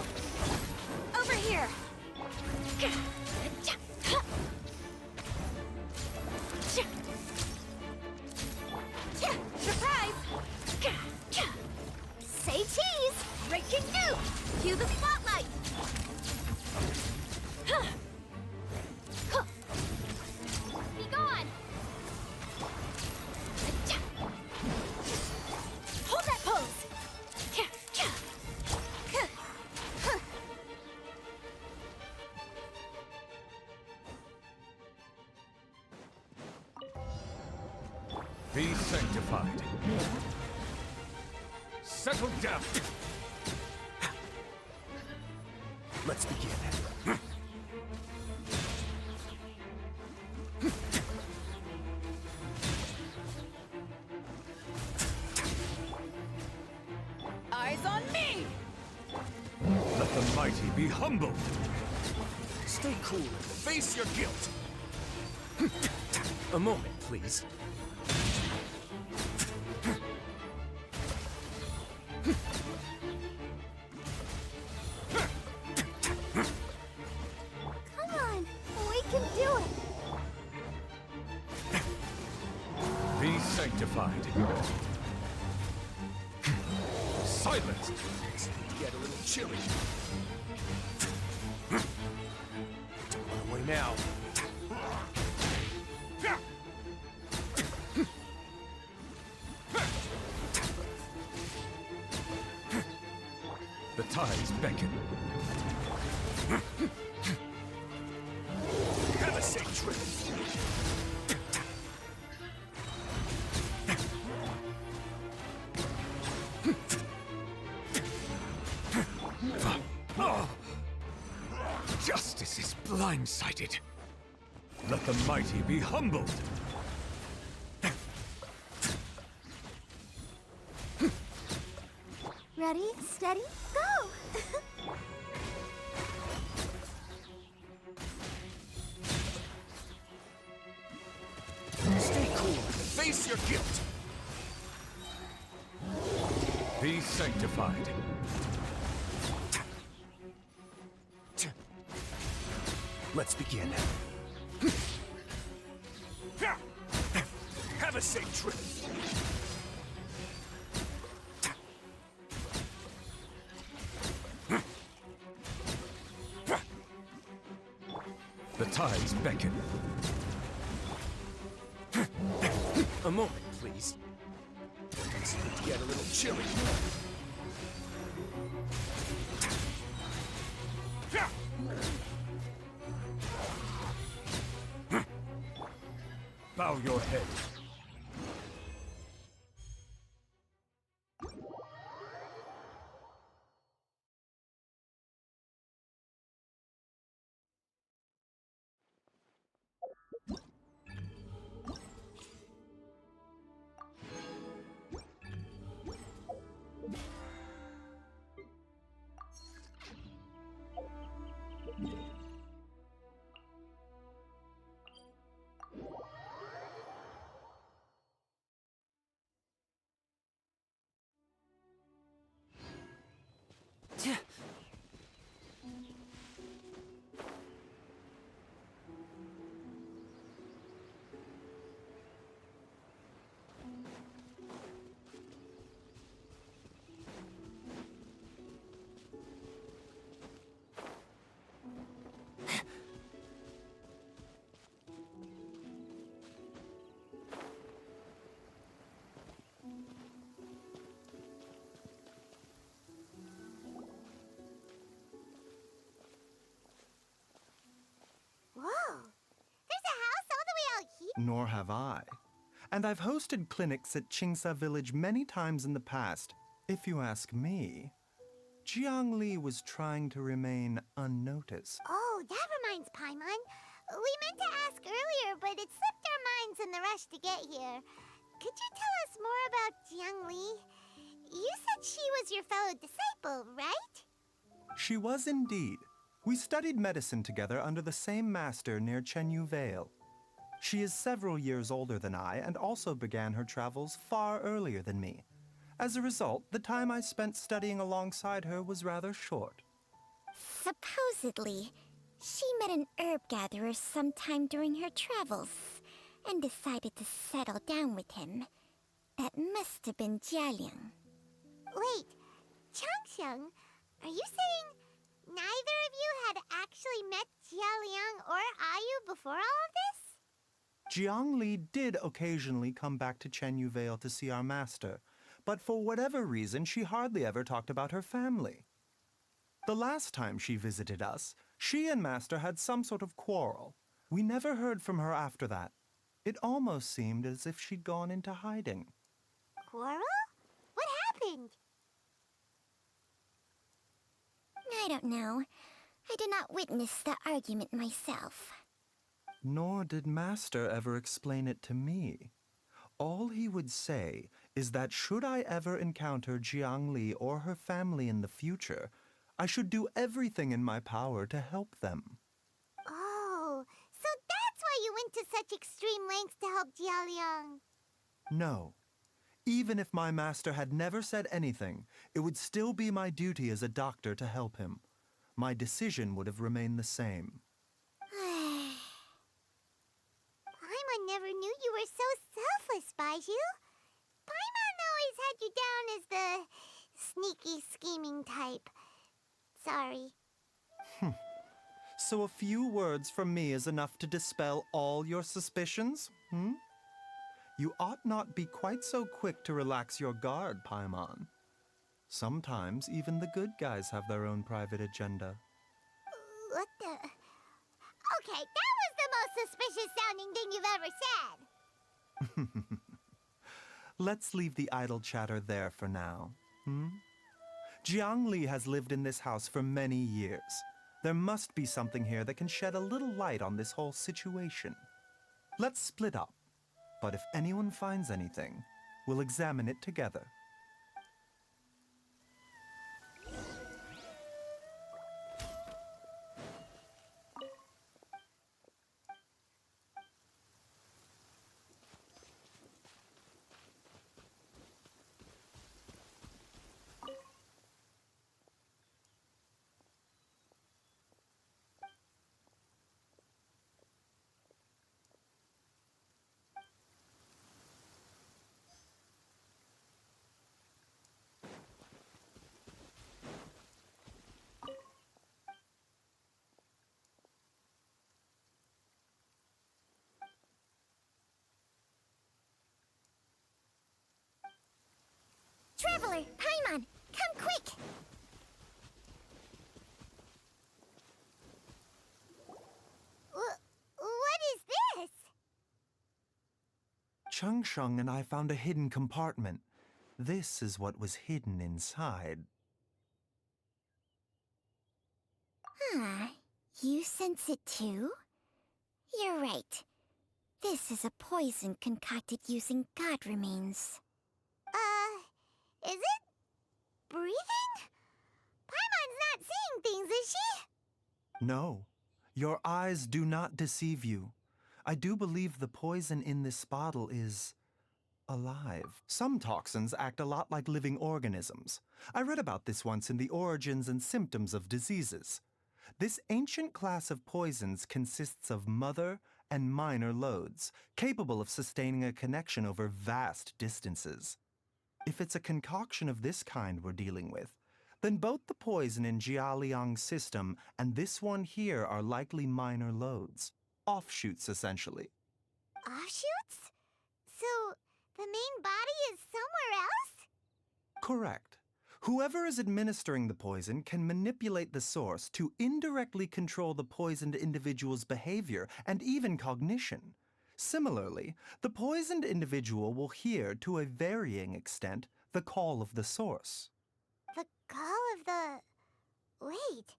Be sanctified. Settle down. Let's begin. Eyes on me! Let the mighty be humbled. Stay cool and face your guilt. A moment, please. Come on, we can do it. Be sanctified. Silence! It's get a little chilly. Don't run away now. The tides beckon. Have a safe trip. Justice is blindsided. Let the mighty be humbled. Ready, steady, go! Stay cool and face your guilt. Be sanctified. Let's begin. Have a safe trip. The tides beckon. A moment, please. It's get a little chilly. Bow your head. Whoa! There's a house all the way out here? Nor have I. And I've hosted clinics at Qingsa Village many times in the past. If you ask me, Jiang Li was trying to remain unnoticed. Oh, that reminds Paimon. We meant to ask earlier, but it slipped our minds in the rush to get here. Could you tell us more about Jiang Li? You said she was your fellow disciple, right? She was indeed. We studied medicine together under the same master near Chenyu Vale. She is several years older than I and also began her travels far earlier than me. As a result, the time I spent studying alongside her was rather short. Supposedly, she met an herb gatherer sometime during her travels and decided to settle down with him. That must have been Jialiang. Wait, Changxiang, are you saying neither of you had actually met Jialiang or Ayu before all of this? Jiang Li did occasionally come back to Chenyu Vale to see our master, but for whatever reason, she hardly ever talked about her family. The last time she visited us, she and Master had some sort of quarrel. We never heard from her after that. It almost seemed as if she'd gone into hiding. Quarrel? What happened? I don't know. I did not witness the argument myself. Nor did Master ever explain it to me. All he would say is that should I ever encounter Jiangli or her family in the future, I should do everything in my power to help them. Oh, so that's why you went to such extreme lengths to help Jialiang. No. Even if my master had never said anything, it would still be my duty as a doctor to help him. My decision would have remained the same. Paimon never knew you were so selfless, Baiju. Paimon always had you down as the sneaky, scheming type. Sorry. So a few words from me is enough to dispel all your suspicions, You ought not be quite so quick to relax your guard, Paimon. Sometimes even the good guys have their own private agenda. What the... Okay, that was the most suspicious-sounding thing you've ever said. Let's leave the idle chatter there for now, Jiangli has lived in this house for many years. There must be something here that can shed a little light on this whole situation. Let's split up, but if anyone finds anything, we'll examine it together. Traveler, Paimon, come quick! What is this? Changsheng and I found a hidden compartment. This is what was hidden inside. You sense it too? You're right. This is a poison concocted using god remains. Is it breathing? Paimon's not seeing things, is she? No, your eyes do not deceive you. I do believe the poison in this bottle is alive. Some toxins act a lot like living organisms. I read about this once in The Origins and Symptoms of Diseases. This ancient class of poisons consists of mother and minor loads, capable of sustaining a connection over vast distances. If it's a concoction of this kind we're dealing with, then both the poison in Jialiang's system and this one here are likely minor loads. Offshoots, essentially. Offshoots? So, the main body is somewhere else? Correct. Whoever is administering the poison can manipulate the source to indirectly control the poisoned individual's behavior and even cognition. Similarly, the poisoned individual will hear, to a varying extent, the call of the source. The call of the... Wait.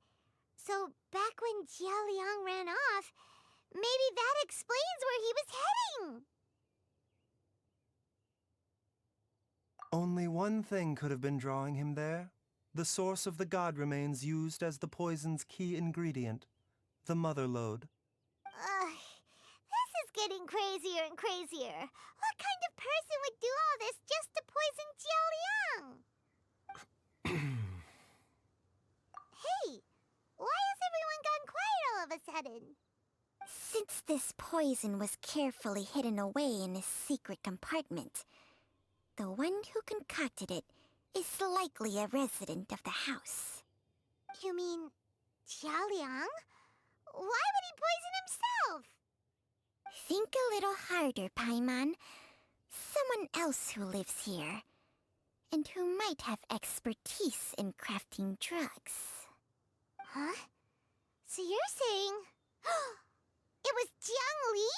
So, back when Jialiang ran off, maybe that explains where he was heading! Only one thing could have been drawing him there. The source of the god remains used as the poison's key ingredient, the mother lode. This is getting crazier and crazier. What kind of person would do all this just to poison Jialiang? Hey, why has everyone gone quiet all of a sudden? Since this poison was carefully hidden away in a secret compartment, the one who concocted it is likely a resident of the house. You mean Jialiang? Why would he poison himself? Think a little harder, Paimon. Someone else who lives here, and who might have expertise in crafting drugs. Huh? So you're saying... it was Jiang Li?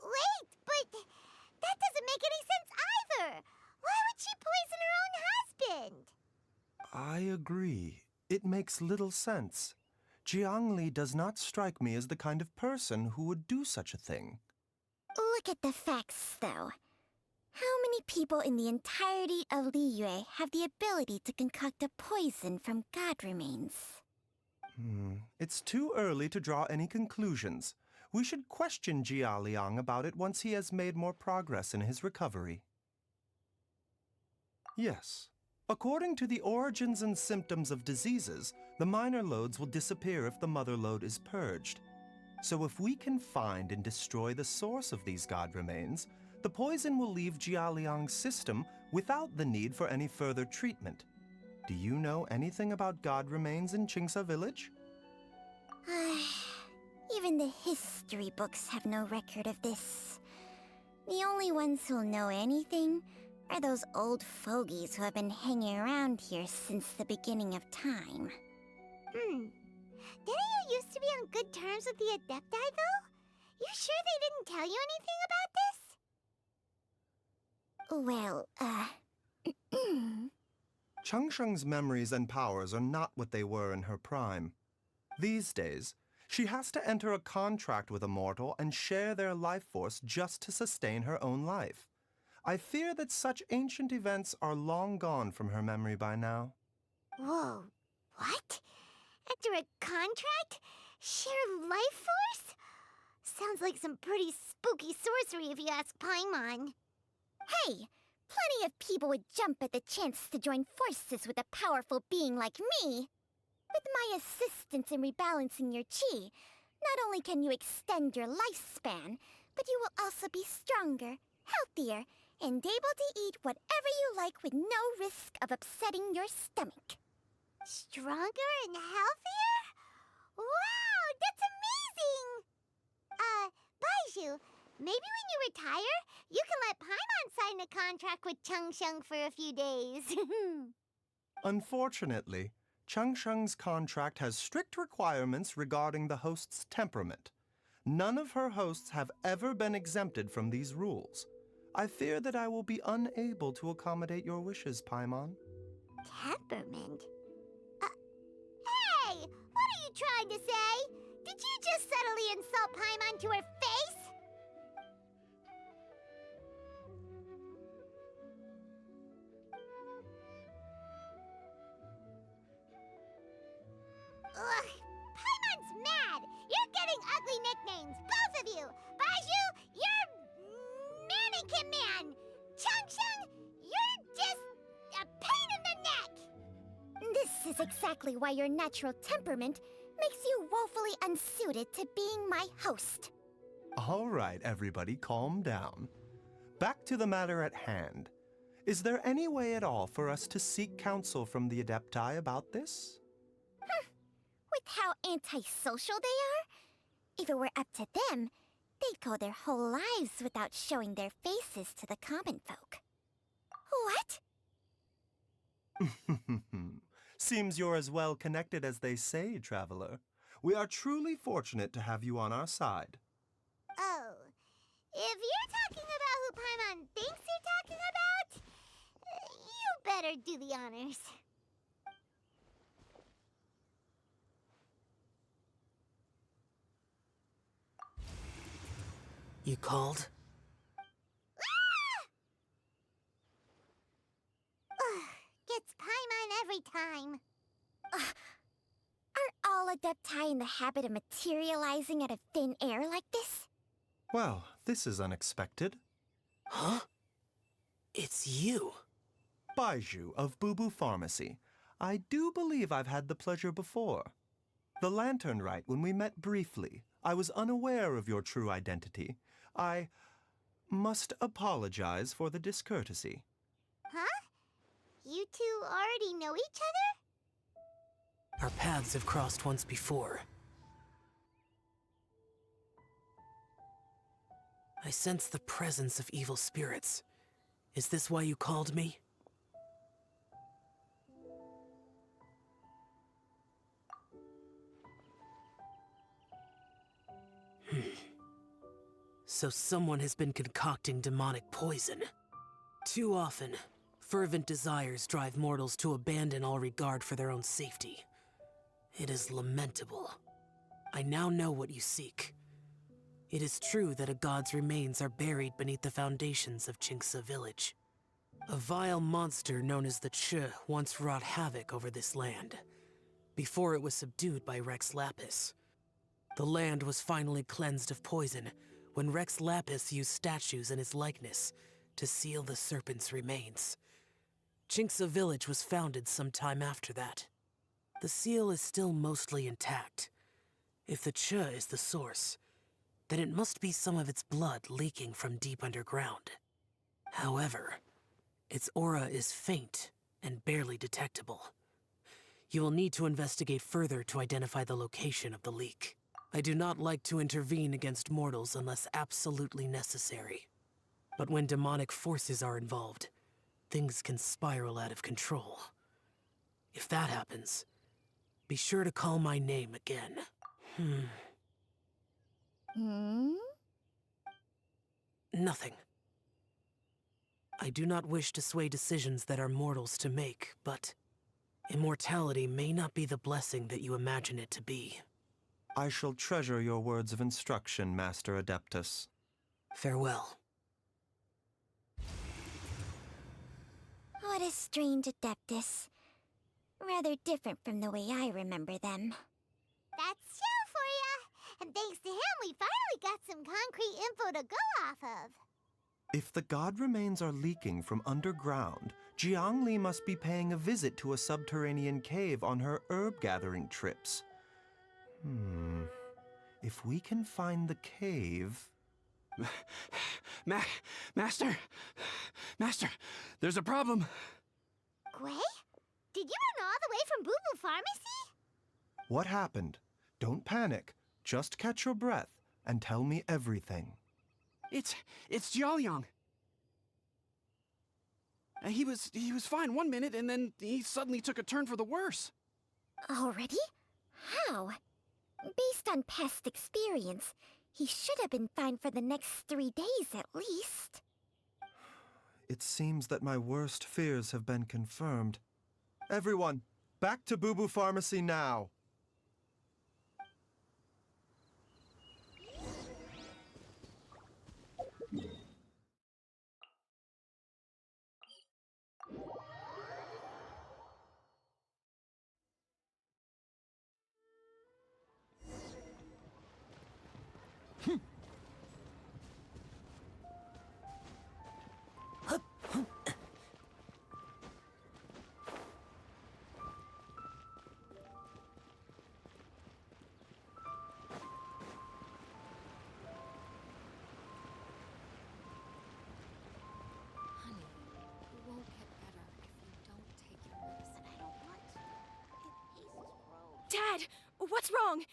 Wait, but that doesn't make any sense either. Why would she poison her own husband? I agree. It makes little sense. Jiangli does not strike me as the kind of person who would do such a thing. Look at the facts, though. How many people in the entirety of Liyue have the ability to concoct a poison from god remains? It's too early to draw any conclusions. We should question Jia Liang about it once he has made more progress in his recovery. Yes. According to the origins and symptoms of diseases, the minor loads will disappear if the mother load is purged. So if we can find and destroy the source of these god remains, the poison will leave Jia Liang's system without the need for any further treatment. Do you know anything about god remains in Qingsa village? Even the history books have no record of this. The only ones who'll know anything are those old fogies who have been hanging around here since the beginning of time. Didn't you used to be on good terms with the Adepti, though? You sure they didn't tell you anything about this? Changsheng's memories and powers are not what they were in her prime. These days, she has to enter a contract with a mortal and share their life force just to sustain her own life. I fear that such ancient events are long gone from her memory by now. Whoa, what? Enter a contract? Share life force? Sounds like some pretty spooky sorcery if you ask Paimon. Hey, plenty of people would jump at the chance to join forces with a powerful being like me. With my assistance in rebalancing your chi, not only can you extend your lifespan, but you will also be stronger, healthier, and able to eat whatever you like with no risk of upsetting your stomach. Stronger and healthier? Wow, that's amazing! Baiju, maybe when you retire, you can let Paimon sign a contract with Changsheng for a few days. Unfortunately, Changsheng's contract has strict requirements regarding the host's temperament. None of her hosts have ever been exempted from these rules. I fear that I will be unable to accommodate your wishes, Paimon. Temperament? Hey! What are you trying to say? Did you just subtly insult Paimon to her face? Ugh! Paimon's mad! You're getting ugly nicknames, both of you! Baiju, you're Mannequin Man! Changsheng, you're just a pain in the neck! This is exactly why your natural temperament makes you woefully unsuited to being my host. All right, everybody, calm down. Back to the matter at hand. Is there any way at all for us to seek counsel from the Adepti about this? With how antisocial they are? If it were up to them, they'd go their whole lives without showing their faces to the common folk. What? Seems you're as well connected as they say, traveler. We are truly fortunate to have you on our side. Oh, if you're talking about who Paimon thinks you're talking about, you better do the honors. You called? Gets Paimon every time. Aren't all Adepti in the habit of materializing out of thin air like this? Well, this is unexpected. Huh? It's you. Baiju of Boo Boo Pharmacy. I do believe I've had the pleasure before. The Lantern Rite, when we met briefly, I was unaware of your true identity. I must apologize for the discourtesy. Huh? You two already know each other? Our paths have crossed once before. I sense the presence of evil spirits. Is this why you called me? So someone has been concocting demonic poison. Too often, fervent desires drive mortals to abandon all regard for their own safety. It is lamentable. I now know what you seek. It is true that a god's remains are buried beneath the foundations of Jinxa village. A vile monster known as the Ch once wrought havoc over this land, before it was subdued by Rex Lapis. The land was finally cleansed of poison when Rex Lapis used statues in his likeness to seal the serpent's remains. Jinxa village was founded some time after that. The seal is still mostly intact. If the Ch is the source, then it must be some of its blood leaking from deep underground. However, its aura is faint and barely detectable. You will need to investigate further to identify the location of the leak. I do not like to intervene against mortals unless absolutely necessary. But when demonic forces are involved, things can spiral out of control. If that happens, be sure to call my name again. Nothing. I do not wish to sway decisions that are mortals to make, but immortality may not be the blessing that you imagine it to be. I shall treasure your words of instruction, Master Adeptus. Farewell. What a strange Adeptus. Rather different from the way I remember them. That's Shell for ya! And thanks to him, we finally got some concrete info to go off of. If the god remains are leaking from underground, Jiangli must be paying a visit to a subterranean cave on her herb-gathering trips. If we can find the cave... Master, there's a problem. Gwei? Did you run all the way from Boo Boo Pharmacy? What happened? Don't panic. Just catch your breath and tell me everything. It's Jialiang. He was fine one minute, and then he suddenly took a turn for the worse. Already? How? Based on past experience, he should have been fine for the next 3 days at least. It seems that my worst fears have been confirmed. Everyone, back to Boo Boo Pharmacy now! Dad! What's wrong?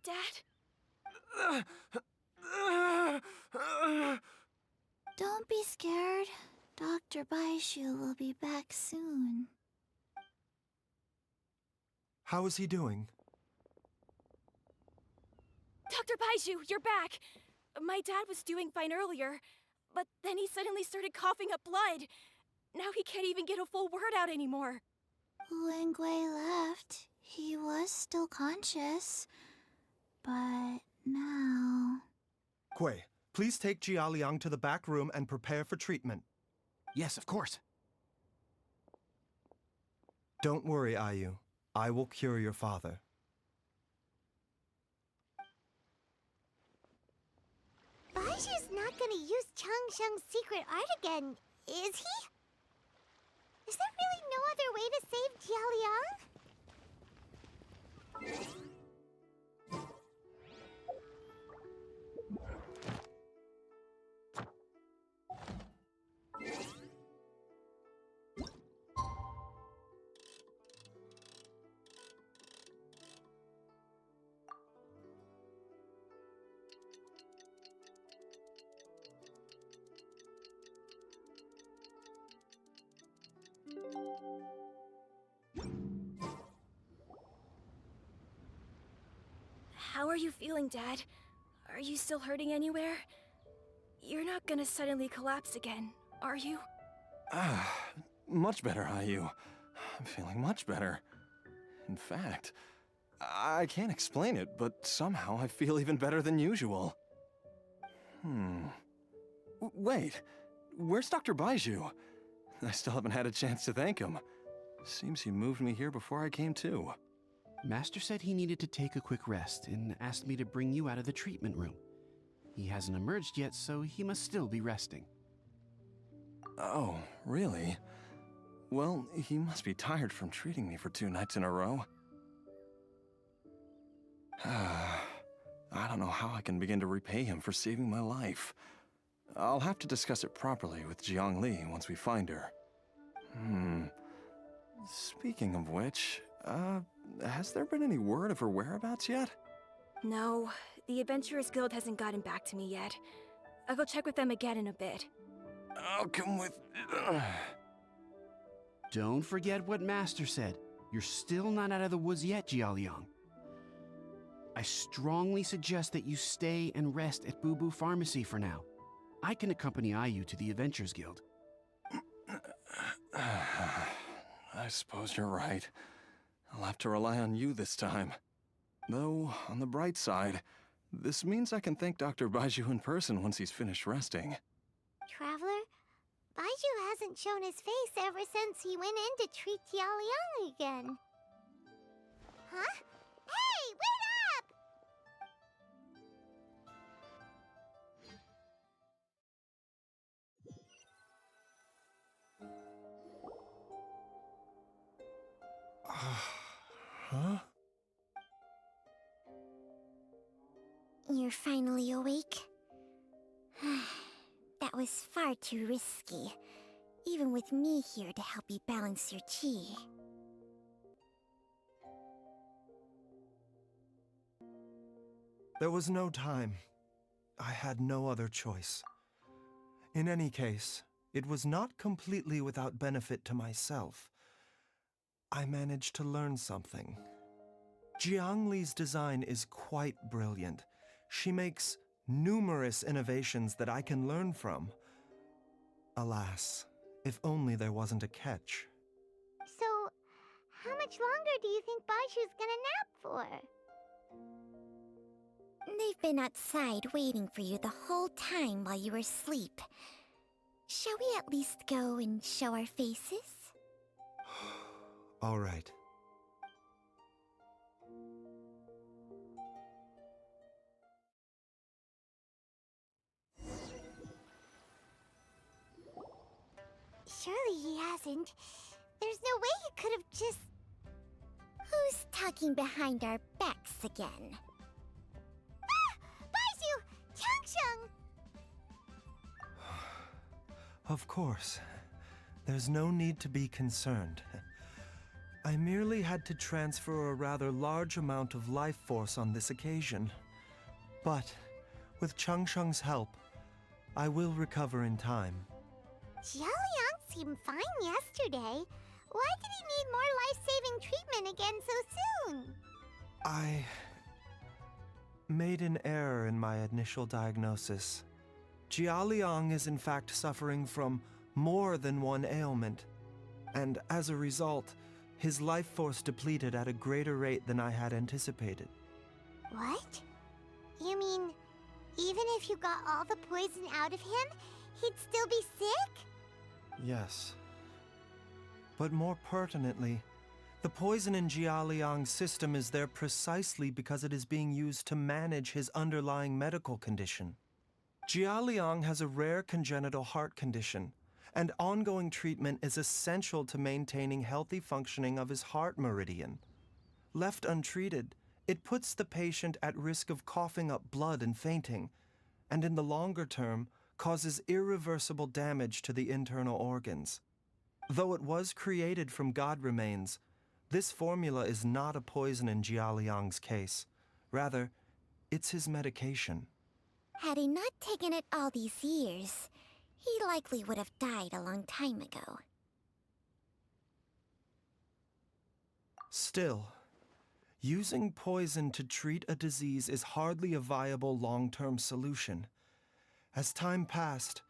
Dad? Don't be scared. Dr. Baishu will be back soon. How is he doing? Dr. Baishu, you're back! My dad was doing fine earlier, but then he suddenly started coughing up blood. Now he can't even get a full word out anymore. When Gwei left, he was still conscious. But now... Gwei, please take Jialiang to the back room and prepare for treatment. Yes, of course. Don't worry, Ayu. I will cure your father. Baishu's not gonna use Changsheng's secret art again, is he? Is there really no other way to save Jialiang? How are you feeling, Dad? Are you still hurting anywhere? you're not gonna suddenly collapse again, are you? Much better, Ayu. I'm feeling much better. In fact, I can't explain it, but somehow I feel even better than usual. Wait, where's Dr. Baiju? I still haven't had a chance to thank him. Seems he moved me here before I came to. Master said he needed to take a quick rest and asked me to bring you out of the treatment room. He hasn't emerged yet, so he must still be resting. Oh, really? Well, he must be tired from treating me for 2 nights in a row. I don't know how I can begin to repay him for saving my life. I'll have to discuss it properly with Jiangli once we find her. Speaking of which, has there been any word of her whereabouts yet? No, the Adventurers Guild hasn't gotten back to me yet. I'll go check with them again in a bit. I'll come with... Don't forget what Master said. You're still not out of the woods yet, Jialiang. I strongly suggest that you stay and rest at Boo Boo Pharmacy for now. I can accompany Ayu to the Adventurers Guild. I suppose you're right. I'll have to rely on you this time. Though, on the bright side, this means I can thank Dr. Baiju in person once he's finished resting. Traveler, Baiju hasn't shown his face ever since he went in to treat Jialiang again. Huh? Hey, wait up! Huh? You're finally awake? That was far too risky, even with me here to help you balance your chi. There was no time. I had no other choice. In any case, it was not completely without benefit to myself. I managed to learn something. Jiangli's design is quite brilliant. She makes numerous innovations that I can learn from. Alas, if only there wasn't a catch. So, how much longer do you think Baiju's gonna nap for? They've been outside waiting for you the whole time while you were asleep. Shall we at least go and show our faces? All right. Surely he hasn't. There's no way he could have just... Who's talking behind our backs again? Ah! Baiju! Changsheng! Of course. There's no need to be concerned. I merely had to transfer a rather large amount of life force on this occasion. But, with Changsheng's help, I will recover in time. Jialiang seemed fine yesterday. Why did he need more life-saving treatment again so soon? I made an error in my initial diagnosis. Jialiang is in fact suffering from more than one ailment, and as a result, his life force depleted at a greater rate than I had anticipated. What? You mean, even if you got all the poison out of him, he'd still be sick? Yes. But more pertinently, the poison in Jialiang's system is there precisely because it is being used to manage his underlying medical condition. Jialiang has a rare congenital heart condition, and ongoing treatment is essential to maintaining healthy functioning of his heart meridian. Left untreated, it puts the patient at risk of coughing up blood and fainting, and in the longer term, causes irreversible damage to the internal organs. Though it was created from god remains, this formula is not a poison in Jialiang's case. Rather, it's his medication. Had he not taken it all these years, he likely would have died a long time ago. Still, using poison to treat a disease is hardly a viable long-term solution. As time passed,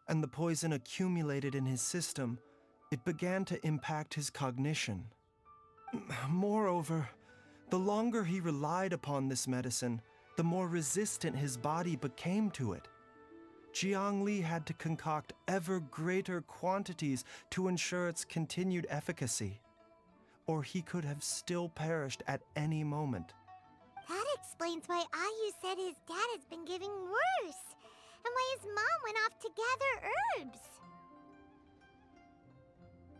and the poison accumulated in his system, it began to impact his cognition. Moreover, the longer he relied upon this medicine, the more resistant his body became to it. Jiangli had to concoct ever greater quantities to ensure its continued efficacy, or he could have still perished at any moment. That explains why Ayu said his dad has been getting worse, and why his mom went off to gather herbs.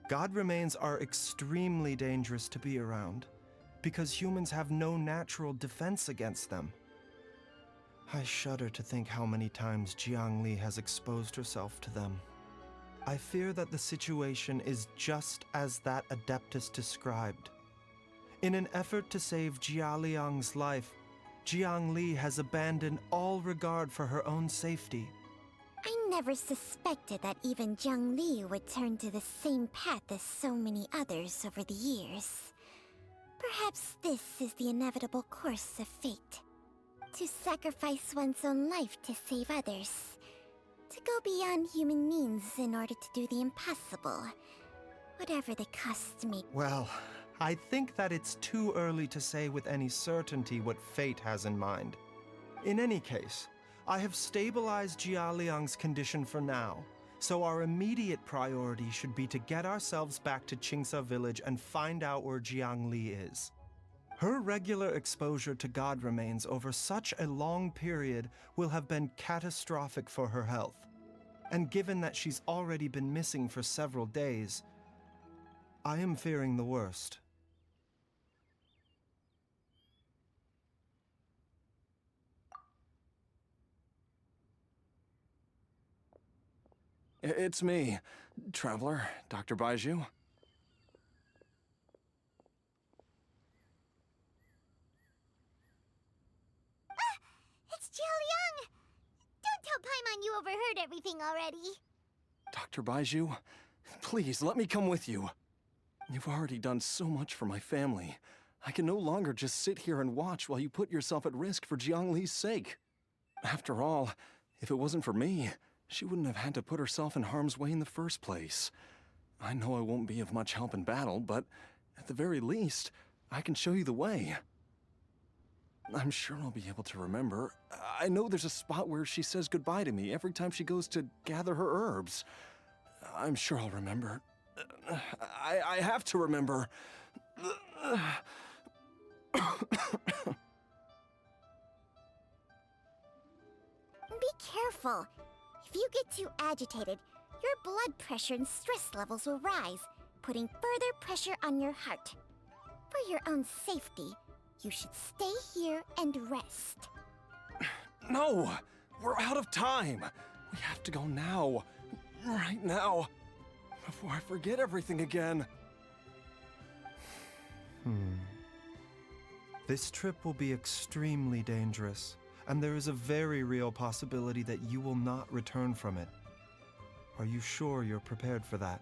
God remains are extremely dangerous to be around, because humans have no natural defense against them. I shudder to think how many times Jiangli has exposed herself to them. I fear that the situation is just as that Adeptus described. In an effort to save Jialiang's life, Jiangli has abandoned all regard for her own safety. I never suspected that even Jiangli would turn to the same path as so many others over the years. Perhaps this is the inevitable course of fate. To sacrifice one's own life to save others. To go beyond human means in order to do the impossible. Whatever the cost may be. Well, I think that it's too early to say with any certainty what fate has in mind. In any case, I have stabilized Jialiang's condition for now, so our immediate priority should be to get ourselves back to Qingsa village and find out where Jiangli is. Her regular exposure to god remains over such a long period will have been catastrophic for her health. And given that she's already been missing for several days, I am fearing the worst. It's me, Traveler, Dr. Baiju. It's Jialiang! Don't tell Paimon you overheard everything already. Dr. Baiju, please let me come with you. You've already done so much for my family. I can no longer just sit here and watch while you put yourself at risk for Jiangli's sake. After all, if it wasn't for me, she wouldn't have had to put herself in harm's way in the first place. I know I won't be of much help in battle, but at the very least, I can show you the way. I'm sure I'll be able to remember. I know there's a spot where she says goodbye to me every time she goes to gather her herbs. I'm sure I'll remember. I have to remember. Be careful. If you get too agitated, your blood pressure and stress levels will rise, putting further pressure on your heart. For your own safety, you should stay here and rest. No! We're out of time! We have to go now. Right now. Before I forget everything again. This trip will be extremely dangerous, and there is a very real possibility that you will not return from it. Are you sure you're prepared for that?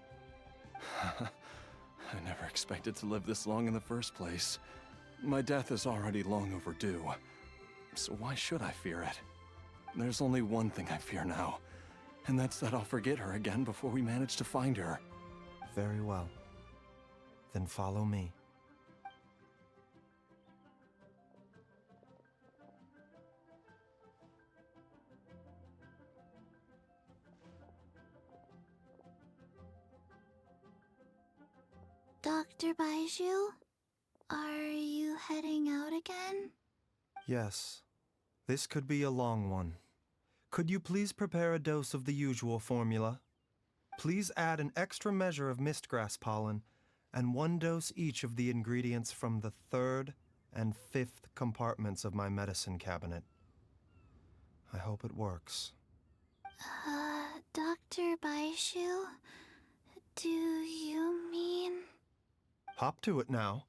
I never expected to live this long in the first place. My death is already long overdue. So why should I fear it? There's only one thing I fear now, and that's that I'll forget her again before we manage to find her. Very well. Then follow me. Dr. Baiju, are you heading out again? Yes. This could be a long one. Could you please prepare a dose of the usual formula? Please add an extra measure of mistgrass pollen, and 1 dose each of the ingredients from the 3rd and 5th compartments of my medicine cabinet. I hope it works. Dr. Baiju, do you mean... Hop to it now,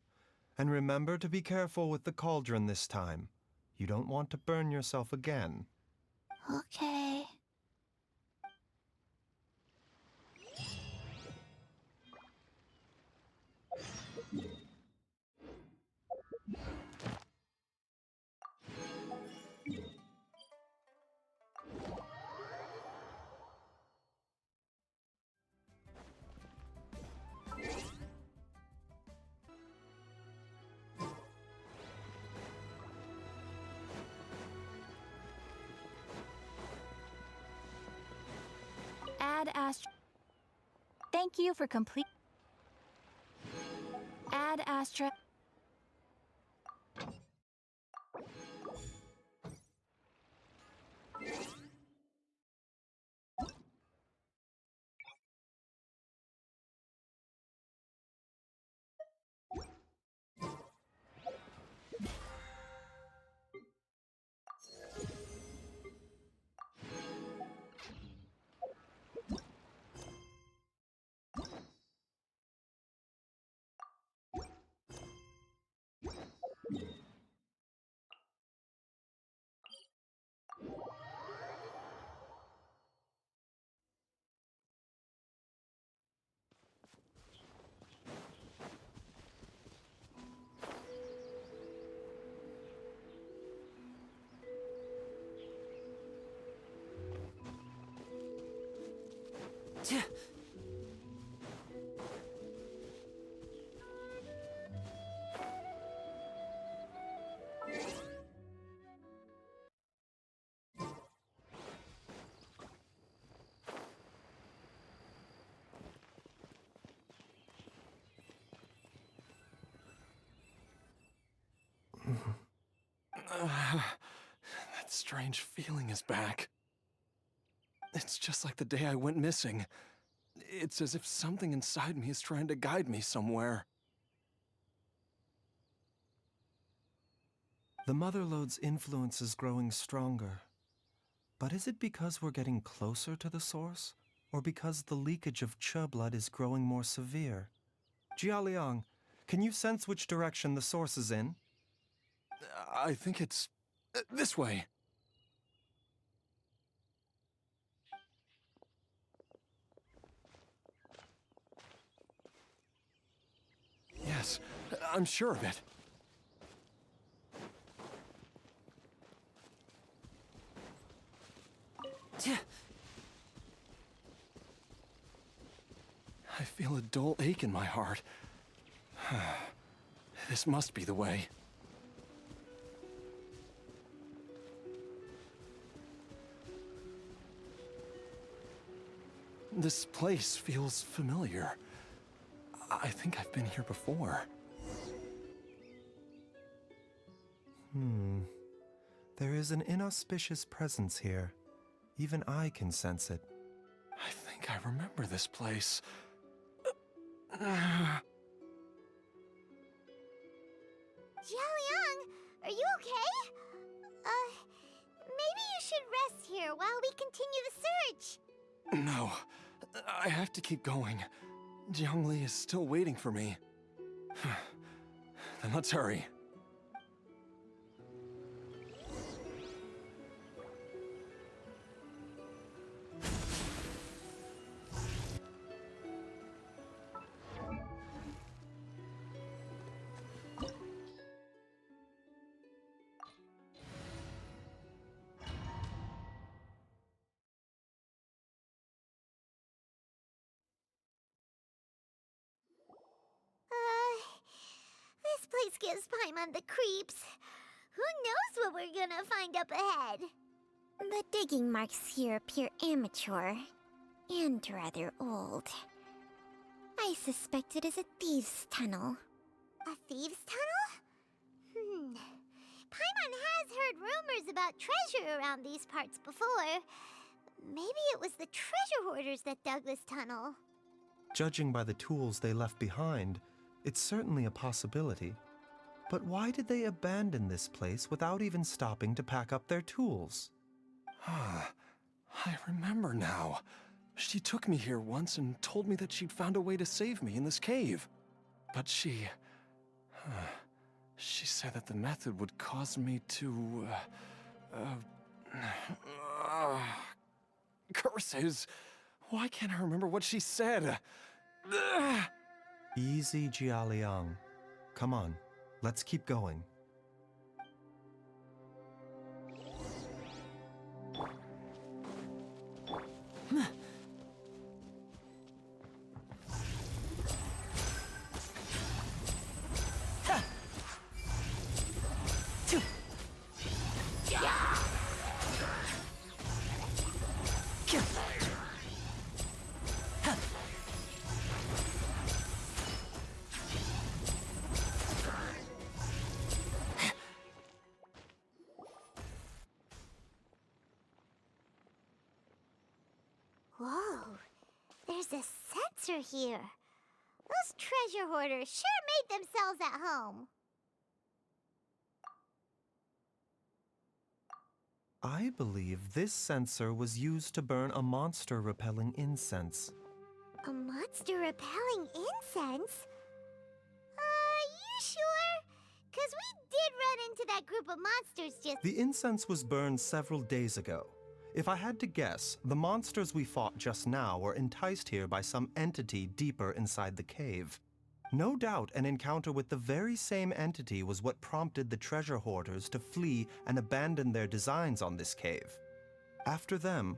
and remember to be careful with the cauldron this time. You don't want to burn yourself again. Okay. Add Astra. Thank you for complete. Add Astra. That strange feeling is back. It's just like the day I went missing. It's as if something inside me is trying to guide me somewhere. The Motherlode's influence is growing stronger. But is it because we're getting closer to the source? Or because the leakage of Che blood is growing more severe? Jialiang, can you sense which direction the source is in? I think it's this way. Yes, I'm sure of it. I feel a dull ache in my heart. This must be the way. This place feels familiar. I think I've been here before. There is an inauspicious presence here. Even I can sense it. I think I remember this place. Jialiang, are you okay? Maybe you should rest here while we continue the search. No, I have to keep going. Jiangli is still waiting for me. Then let's hurry. This place gives Paimon the creeps. Who knows what we're gonna find up ahead? The digging marks here appear amateur and rather old. I suspect it is a thieves' tunnel. A thieves' tunnel? Paimon has heard rumors about treasure around these parts before. Maybe it was the treasure hoarders that dug this tunnel. Judging by the tools they left behind, it's certainly a possibility. But why did they abandon this place without even stopping to pack up their tools? I remember now. She took me here once and told me that she'd found a way to save me in this cave. But she said that the method would cause me to, curses. Why can't I remember what she said? Easy, Jialiang. Come on, let's keep going. There's a sensor here. Those treasure hoarders sure made themselves at home. I believe this sensor was used to burn a monster-repelling incense. A monster repelling incense? You sure? 'Cause we did run into that group of monsters just— The incense was burned several days ago. If I had to guess, the monsters we fought just now were enticed here by some entity deeper inside the cave. No doubt an encounter with the very same entity was what prompted the treasure hoarders to flee and abandon their designs on this cave. After them,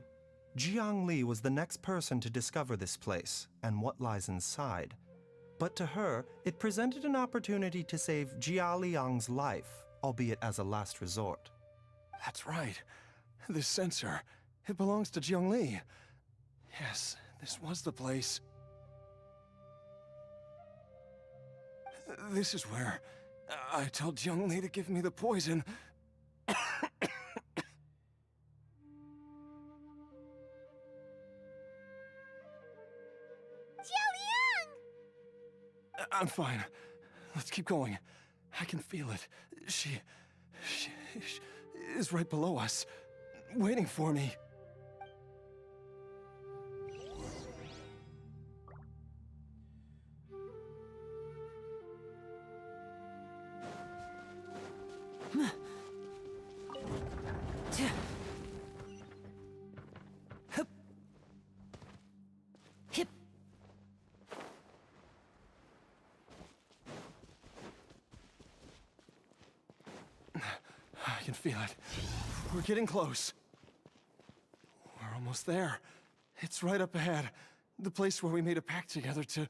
Jiang Li was the next person to discover this place and what lies inside. But to her, it presented an opportunity to save Jia Liang's life, albeit as a last resort. That's right. This sensor, it belongs to Jiang Li. Yes, this was the place. This is where I told Jiang Li to give me the poison. I'm fine. Let's keep going. I can feel it. She is right below us, waiting for me. I can feel it. We're getting close. We're almost there. It's right up ahead. The place where we made a pact together to...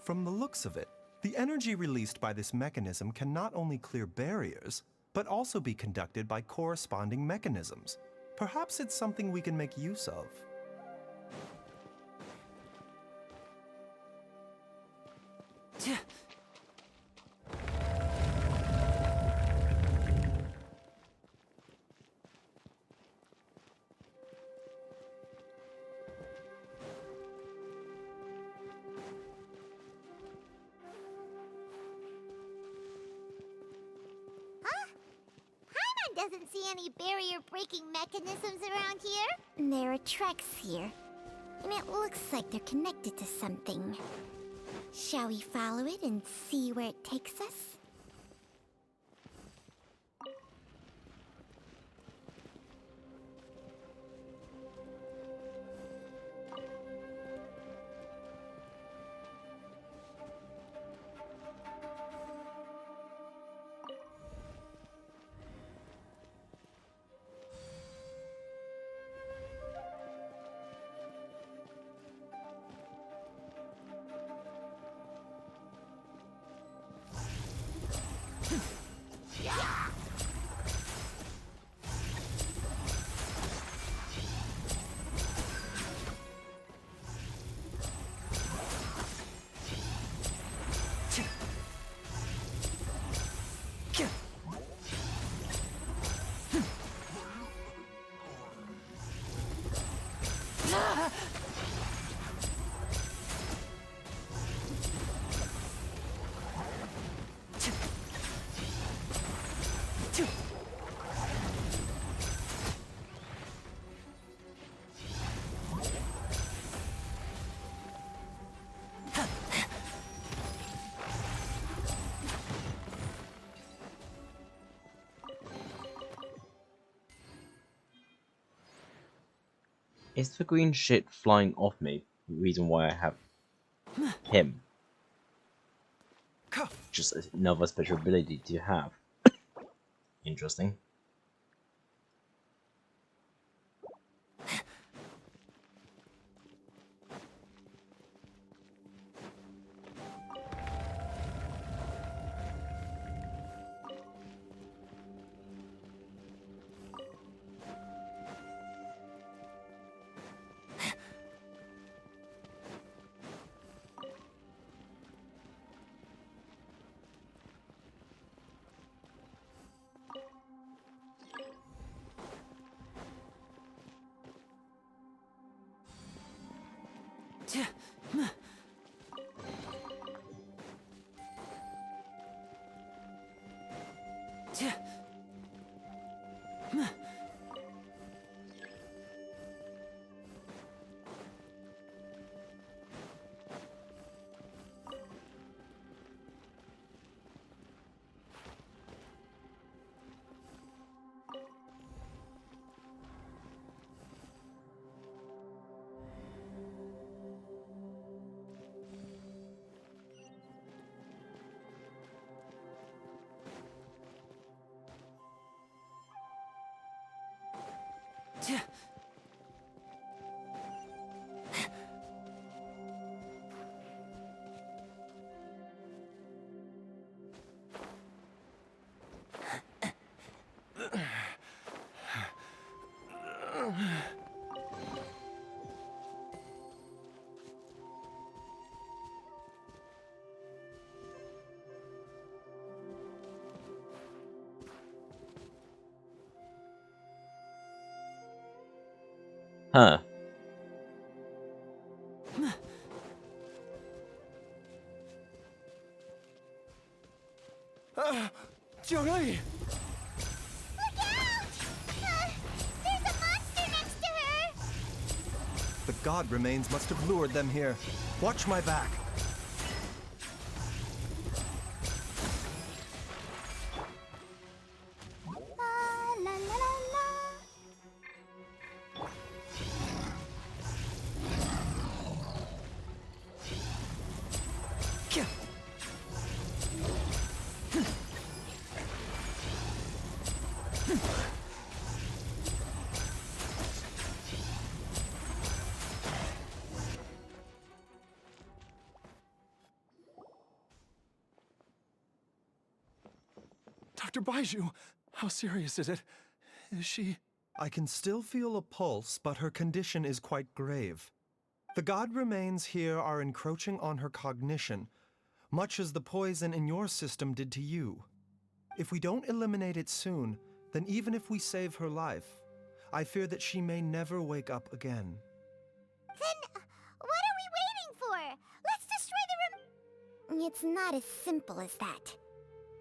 From the looks of it, the energy released by this mechanism can not only clear barriers, but also be conducted by corresponding mechanisms. Perhaps it's something we can make use of. Doesn't see any barrier-breaking mechanisms around here. There are tracks here, and it looks like they're connected to something. Shall we follow it and see where it takes us? Is the green shit flying off me the reason why I have him? Just another special ability to have. Interesting. Huh. Jiangli! Look out! There's a monster next to her! The god remains must have lured them here. Watch my back. La la la la la. Dr. Baiju, how serious is it? Is she... I can still feel a pulse, but her condition is quite grave. The god remains here are encroaching on her cognition, much as the poison in your system did to you. If we don't eliminate it soon, then even if we save her life, I fear that she may never wake up again. Then, what are we waiting for? Let's destroy the room. It's not as simple as that.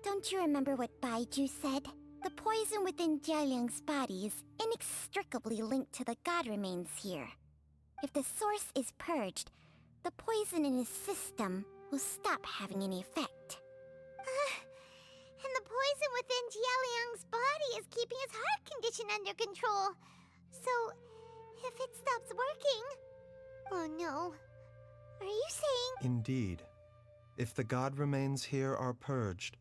Don't you remember what Baiju said? The poison within Jialiang's body is inextricably linked to the god remains here. If the source is purged, the poison in his system will stop having any effect. And the poison within Jialiang's body is keeping his heart condition under control. So, if it stops working... Oh no. Are you saying... Indeed. If the god remains here are purged,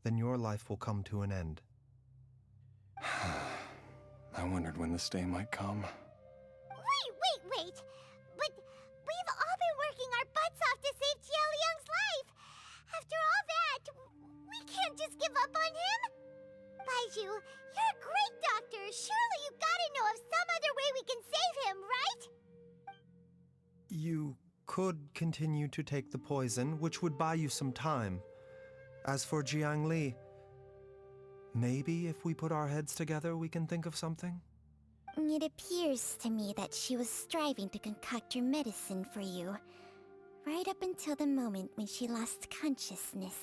then your life will come to an end. I wondered when this day might come. Wait! But we've all been working our butts off to save Jialiang's life! After all that, we can't just give up on him! Baiju, you're a great doctor! Surely you gotta know of some other way we can save him, right? You could continue to take the poison, which would buy you some time. As for Jiangli, maybe if we put our heads together, we can think of something? It appears to me that she was striving to concoct your medicine for you, right up until the moment when she lost consciousness.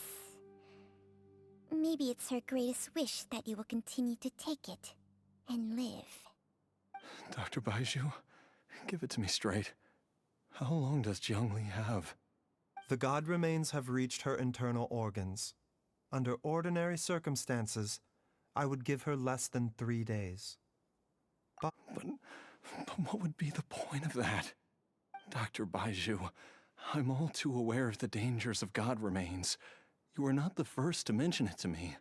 Maybe it's her greatest wish that you will continue to take it and live. Dr. Baiju, give it to me straight. How long does Jiangli have? The god remains have reached her internal organs. Under ordinary circumstances, I would give her less than 3 days. But what would be the point of that? Dr. Baiju, I'm all too aware of the dangers of god remains. You are not the first to mention it to me.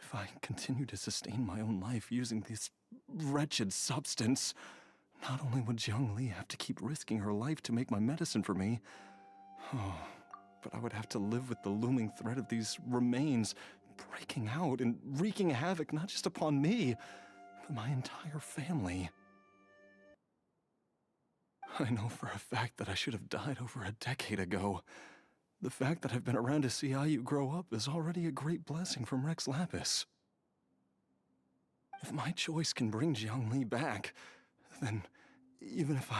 If I continue to sustain my own life using this wretched substance, not only would Jiangli have to keep risking her life to make my medicine for me, but I would have to live with the looming threat of these remains breaking out and wreaking havoc not just upon me, but my entire family. I know for a fact that I should have died over a decade ago. The fact that I've been around to see how you grow up is already a great blessing from Rex Lapis. If my choice can bring Jiangli back, then even if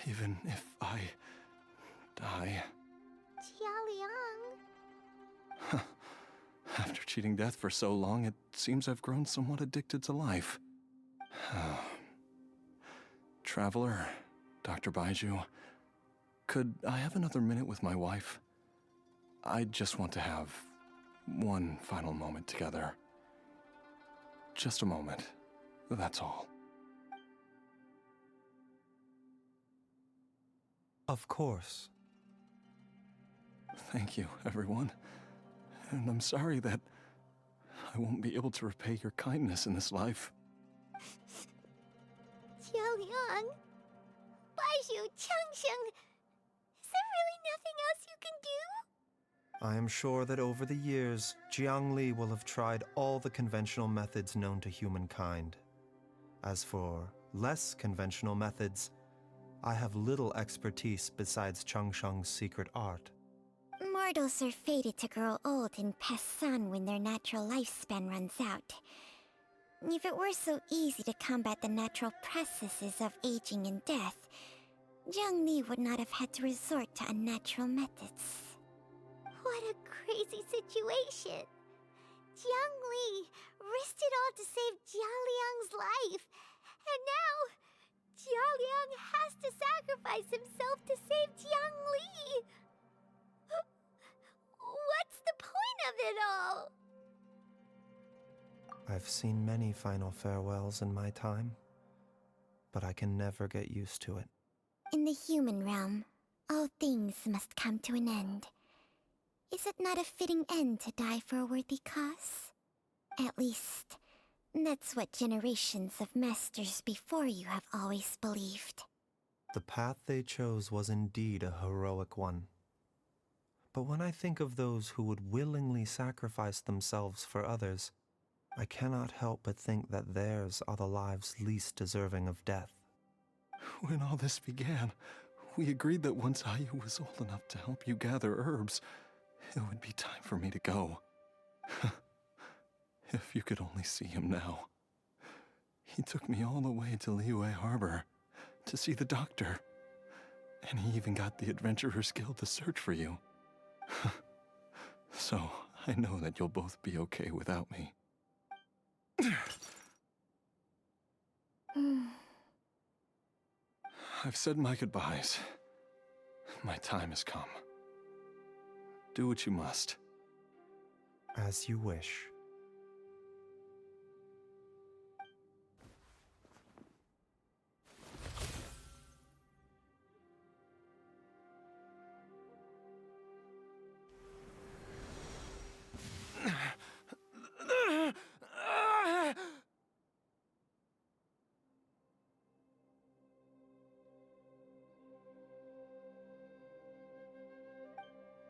Even if I die. Jialiang. After cheating death for so long, it seems I've grown somewhat addicted to life. Traveler, Dr. Baiju, could I have another minute with my wife? I just want to have one final moment together. Just a moment, that's all. Of course. Thank you, everyone. And I'm sorry that I won't be able to repay your kindness in this life. Jialiang. Baiju, Changsheng. Is there really nothing else you can do? I am sure that over the years, Jiang Li will have tried all the conventional methods known to humankind. As for less conventional methods, I have little expertise besides Changsheng's secret art. Mortals are fated to grow old and pass on when their natural lifespan runs out. If it were so easy to combat the natural processes of aging and death, Jiang Li would not have had to resort to unnatural methods. What a crazy situation! Jiang Li risked it all to save Jialiang's life, and now Jialiang has to sacrifice himself to save Jiang Li! What's the point of it all? I've seen many final farewells in my time, but I can never get used to it. In the human realm, all things must come to an end. Is it not a fitting end to die for a worthy cause? At least, that's what generations of masters before you have always believed. The path they chose was indeed a heroic one. But when I think of those who would willingly sacrifice themselves for others, I cannot help but think that theirs are the lives least deserving of death. When all this began, we agreed that once Ayu was old enough to help you gather herbs, it would be time for me to go. If you could only see him now. He took me all the way to Liyue Harbor to see the doctor. And he even got the Adventurers Guild to search for you. So, I know that you'll both be okay without me. I've said my goodbyes. My time has come. Do what you must. As you wish.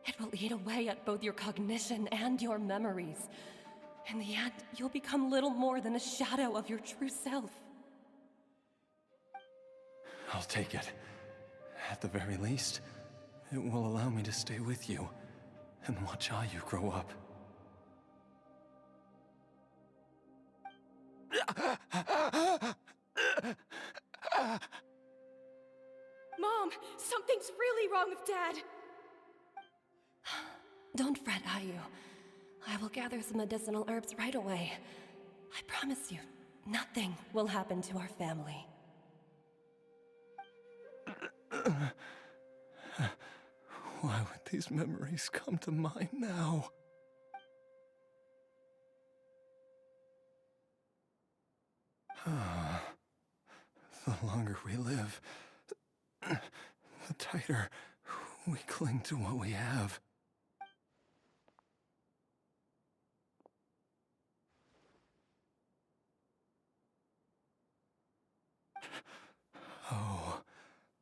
It will eat away at both your cognition and your memories. In the end, you'll become little more than a shadow of your true self. I'll take it. At the very least, it will allow me to stay with you and watch Ayu grow up. Mom, something's really wrong with Dad. Don't fret, Ayu. I will gather some medicinal herbs right away. I promise you, nothing will happen to our family. Why would these memories come to mind now? The longer we live, the tighter we cling to what we have. Oh,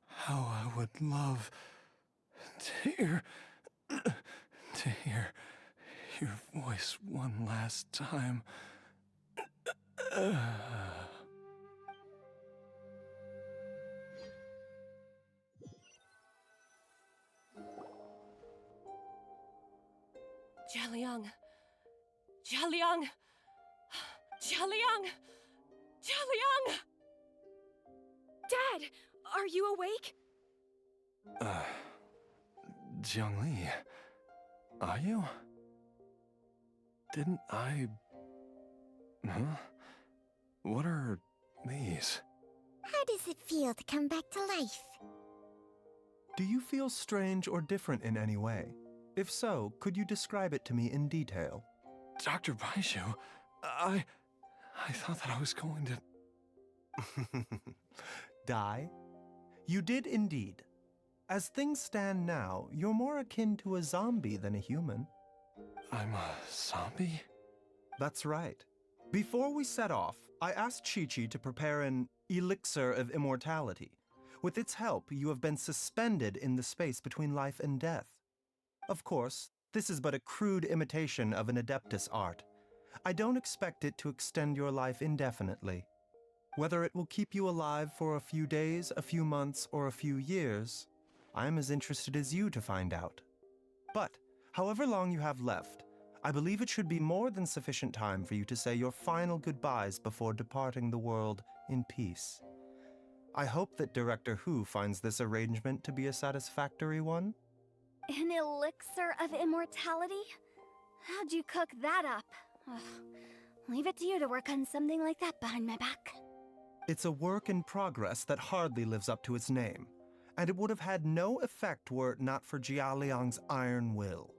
how I would love to hear your voice one last time. Jialiang! Jialiang! Jialiang! Jialiang! Dad, are you awake? Jiangli, are you? Didn't I... Huh? What are these? How does it feel to come back to life? Do you feel strange or different in any way? If so, could you describe it to me in detail? Dr. Baizhu, I thought that I was going to... Die? You did indeed. As things stand now, you're more akin to a zombie than a human. I'm a zombie? That's right. Before we set off, I asked Chi-Chi to prepare an elixir of immortality. With its help, you have been suspended in the space between life and death. Of course, this is but a crude imitation of an Adeptus art. I don't expect it to extend your life indefinitely. Whether it will keep you alive for a few days, a few months, or a few years, I am as interested as you to find out. But, however long you have left, I believe it should be more than sufficient time for you to say your final goodbyes before departing the world in peace. I hope that Director Hu finds this arrangement to be a satisfactory one. An elixir of immortality? How'd you cook that up? Ugh. Leave it to you to work on something like that behind my back. It's a work in progress that hardly lives up to its name, and it would have had no effect were it not for Jia Liang's iron will.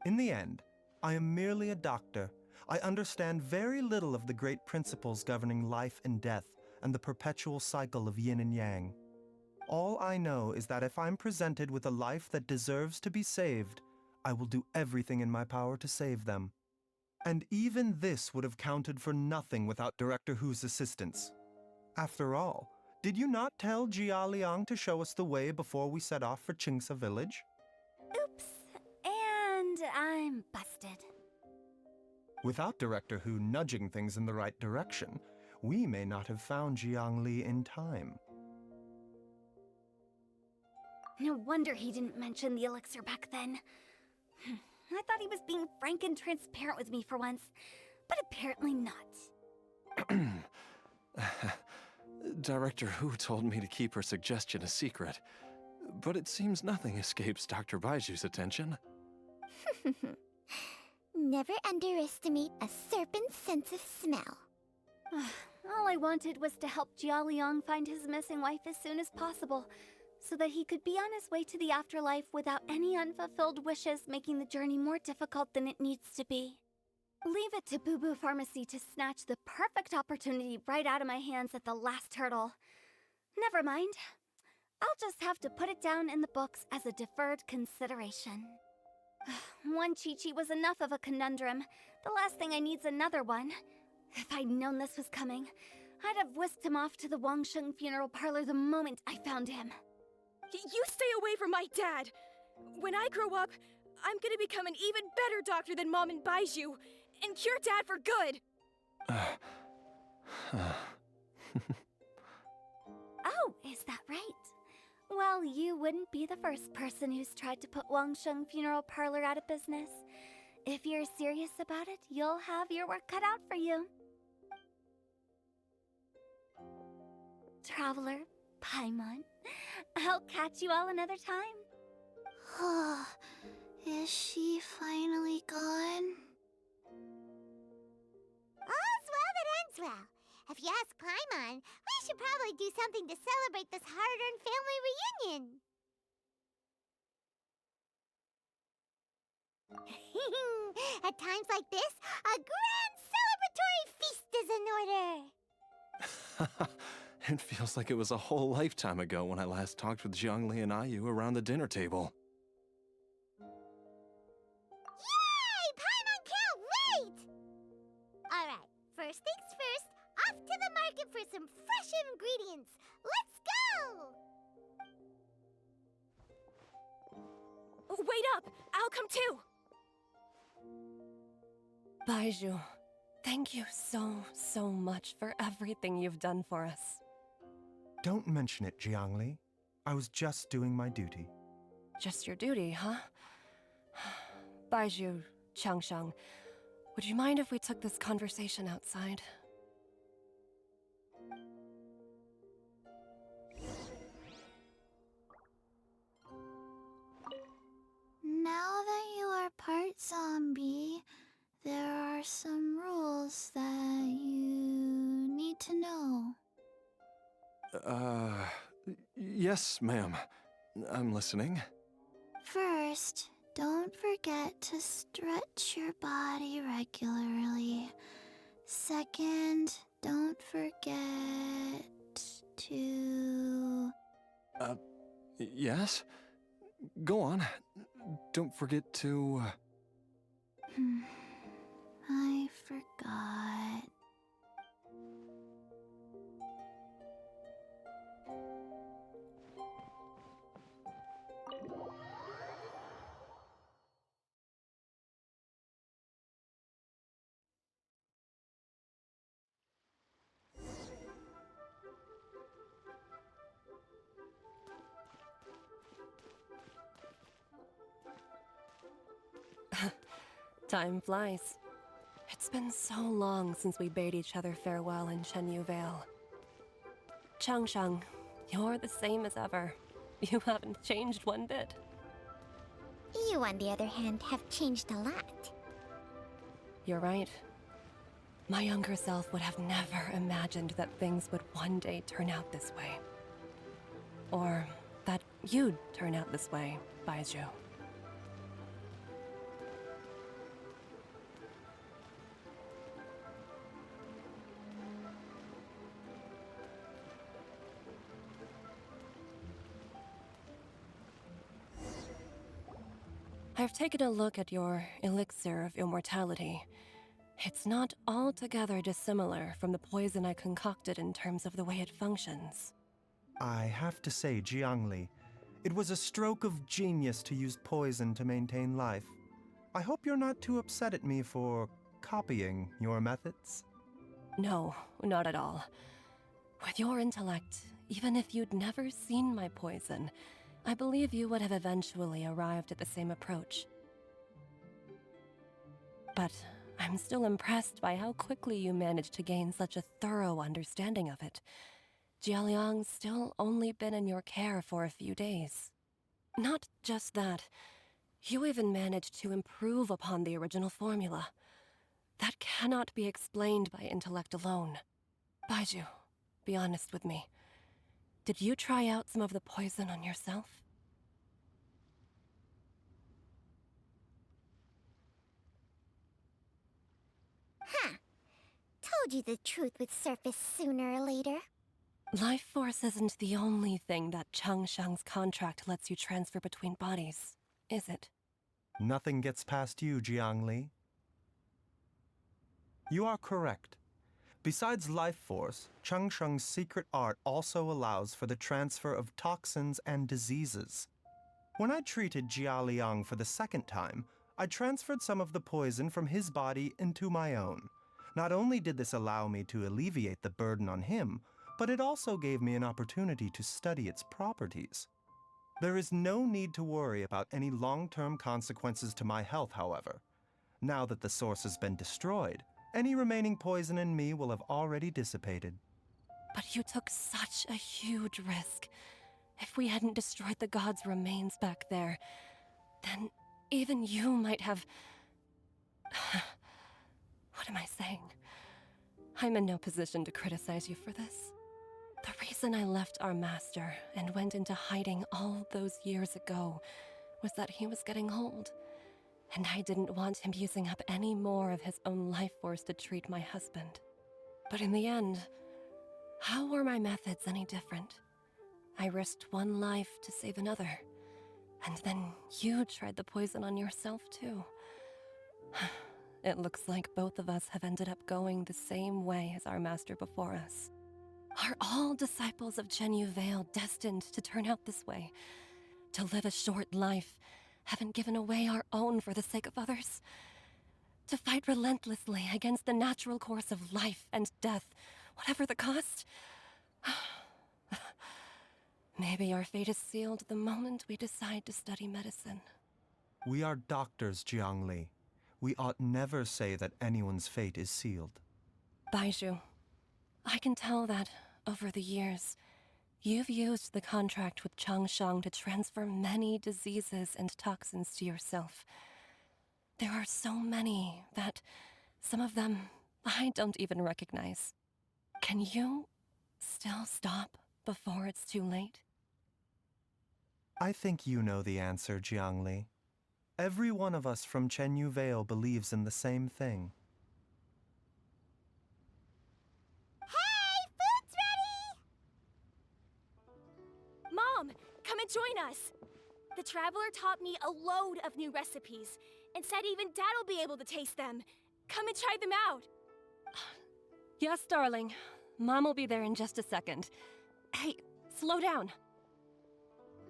In the end, I am merely a doctor. I understand very little of the great principles governing life and death and the perpetual cycle of yin and yang. All I know is that if I'm presented with a life that deserves to be saved, I will do everything in my power to save them. And even this would have counted for nothing without Director Hu's assistance. After all, did you not tell Jia Liang to show us the way before we set off for Qingce village? Oops. And I'm busted. Without Director Hu nudging things in the right direction, we may not have found Jiangli in time. No wonder he didn't mention the elixir back then. I thought he was being frank and transparent with me for once, but apparently not. Director Hu told me to keep her suggestion a secret, but it seems nothing escapes Dr. Baiju's attention. Never underestimate a serpent's sense of smell. All I wanted was to help Jia Liang find his missing wife as soon as possible, so that he could be on his way to the afterlife without any unfulfilled wishes making the journey more difficult than it needs to be. Leave it to Boo Boo Pharmacy to snatch the perfect opportunity right out of my hands at the last hurdle. Never mind. I'll just have to put it down in the books as a deferred consideration. One Chi-Chi was enough of a conundrum. The last thing I need's another one. If I'd known this was coming, I'd have whisked him off to the Wangsheng funeral parlor the moment I found him. You stay away from my dad! When I grow up, I'm gonna become an even better doctor than Mom and Baizhu, and cure Dad for good! Oh, is that right? Well, you wouldn't be the first person who's tried to put Wangsheng funeral parlor out of business. If you're serious about it, you'll have your work cut out for you. Traveler, Paimon, I'll catch you all another time. Oh, is she finally gone? All's well that ends well. If you ask Paimon, we should probably do something to celebrate this hard-earned family reunion. At times like this, a grand celebratory feast is in order. It feels like it was a whole lifetime ago when I last talked with Jiangli and Ayu around the dinner table. Yay! Paimon can't wait! Alright, first things first, off to the market for some fresh ingredients. Let's go! Wait up! I'll come too! Baizhu, thank you so much for everything you've done for us. Don't mention it, Jiangli. I was just doing my duty. Just your duty, huh? Baizhu, Changsheng, would you mind if we took this conversation outside? part zombie, there are some rules that you need to know. Yes, ma'am. I'm listening. First, don't forget to stretch your body regularly. Second, don't forget to... Yes? Go on. Don't forget to... I forgot. Time flies. It's been so long since we bade each other farewell in Shenyu Vale. Changshang, you're the same as ever. You haven't changed one bit. You, on the other hand, have changed a lot. You're right. My younger self would have never imagined that things would one day turn out this way. Or that you'd turn out this way, Baizhu. I've taken a look at your elixir of immortality. It's not altogether dissimilar from the poison I concocted in terms of the way it functions. I have to say, Jiangli, it was a stroke of genius to use poison to maintain life. I hope you're not too upset at me for copying your methods. No, not at all. With your intellect, even if you'd never seen my poison, I believe you would have eventually arrived at the same approach. But I'm still impressed by how quickly you managed to gain such a thorough understanding of it. Jialiang's still only been in your care for a few days. Not just that, you even managed to improve upon the original formula. That cannot be explained by intellect alone. Baizhu, be honest with me. Did you try out some of the poison on yourself? Huh. Told you the truth would surface sooner or later. Life force isn't the only thing that Changshang's contract lets you transfer between bodies, is it? Nothing gets past you, Jiangli. You are correct. Besides life force, Changsheng's secret art also allows for the transfer of toxins and diseases. When I treated Jia Liang for the second time, I transferred some of the poison from his body into my own. Not only did this allow me to alleviate the burden on him, but it also gave me an opportunity to study its properties. There is no need to worry about any long-term consequences to my health, however. Now that the source has been destroyed, any remaining poison in me will have already dissipated. But you took such a huge risk. If we hadn't destroyed the god's remains back there, then even you might have... What am I saying? I'm in no position to criticize you for this. The reason I left our master and went into hiding all those years ago was that he was getting old, and I didn't want him using up any more of his own life force to treat my husband. But in the end, how were my methods any different? I risked one life to save another, and then you tried the poison on yourself too. It looks like both of us have ended up going the same way as our master before us. Are all disciples of Shenyu Vale destined to turn out this way? To live a short life, having given away our own for the sake of others? To fight relentlessly against the natural course of life and death, whatever the cost? Maybe our fate is sealed the moment we decide to study medicine. We are doctors, Jiangli. We ought never say that anyone's fate is sealed. Baizhu, I can tell that, over the years, you've used the contract with Changshang to transfer many diseases and toxins to yourself. There are so many that some of them I don't even recognize. Can you still stop before it's too late? I think you know the answer, Jiangli. Every one of us from Chenyu Vale believes in the same thing. Hey, food's ready! Mom, come and join us. The Traveler taught me a load of new recipes and said even Dad'll be able to taste them. Come and try them out. Yes, darling. Mom will be there in just a second. Hey, slow down.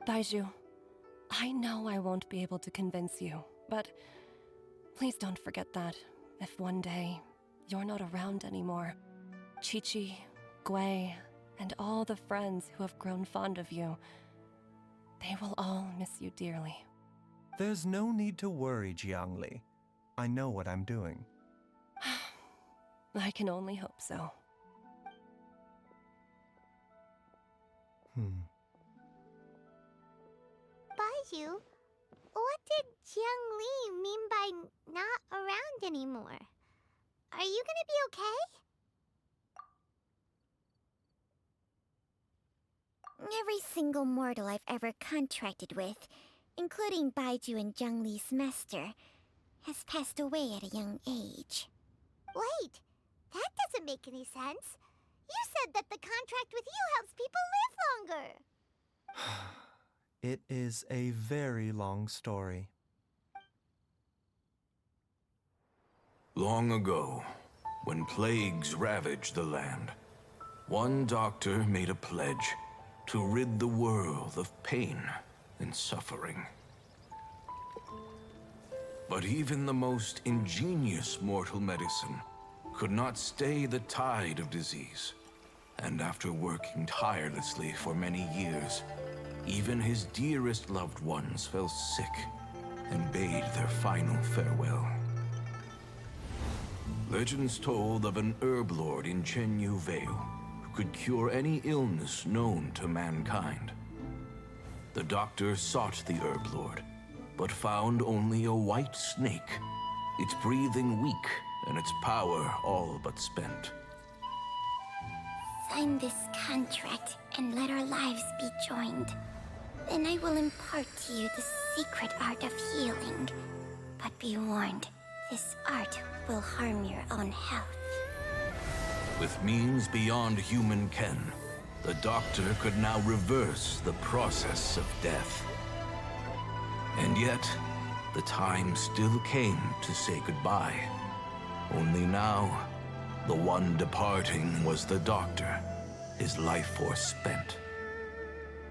Baiju, I know I won't be able to convince you, but please don't forget that if one day you're not around anymore, Chi-Chi, Gui, and all the friends who have grown fond of you, they will all miss you dearly. There's no need to worry, Jiangli. I know what I'm doing. I can only hope so. Baiju, what did Jiangli mean by not around anymore? Are you gonna be okay? Every single mortal I've ever contracted with, including Baiju and Jiangli's master, has passed away at a young age. Wait, that doesn't make any sense. You said that the contract with you helps people live longer. It is a very long story. Long ago, when plagues ravaged the land, one doctor made a pledge to rid the world of pain and suffering. But even the most ingenious mortal medicine could not stay the tide of disease. And after working tirelessly for many years, even his dearest loved ones fell sick and bade their final farewell. Legends told of an herb lord in Chenyu Vale who could cure any illness known to mankind. The doctor sought the herb lord, but found only a white snake, its breathing weak and its power all but spent. Sign this contract and let our lives be joined. Then I will impart to you the secret art of healing. But be warned, this art will harm your own health. With means beyond human ken, the doctor could now reverse the process of death. And yet, the time still came to say goodbye. Only now, the one departing was the doctor, his life force spent.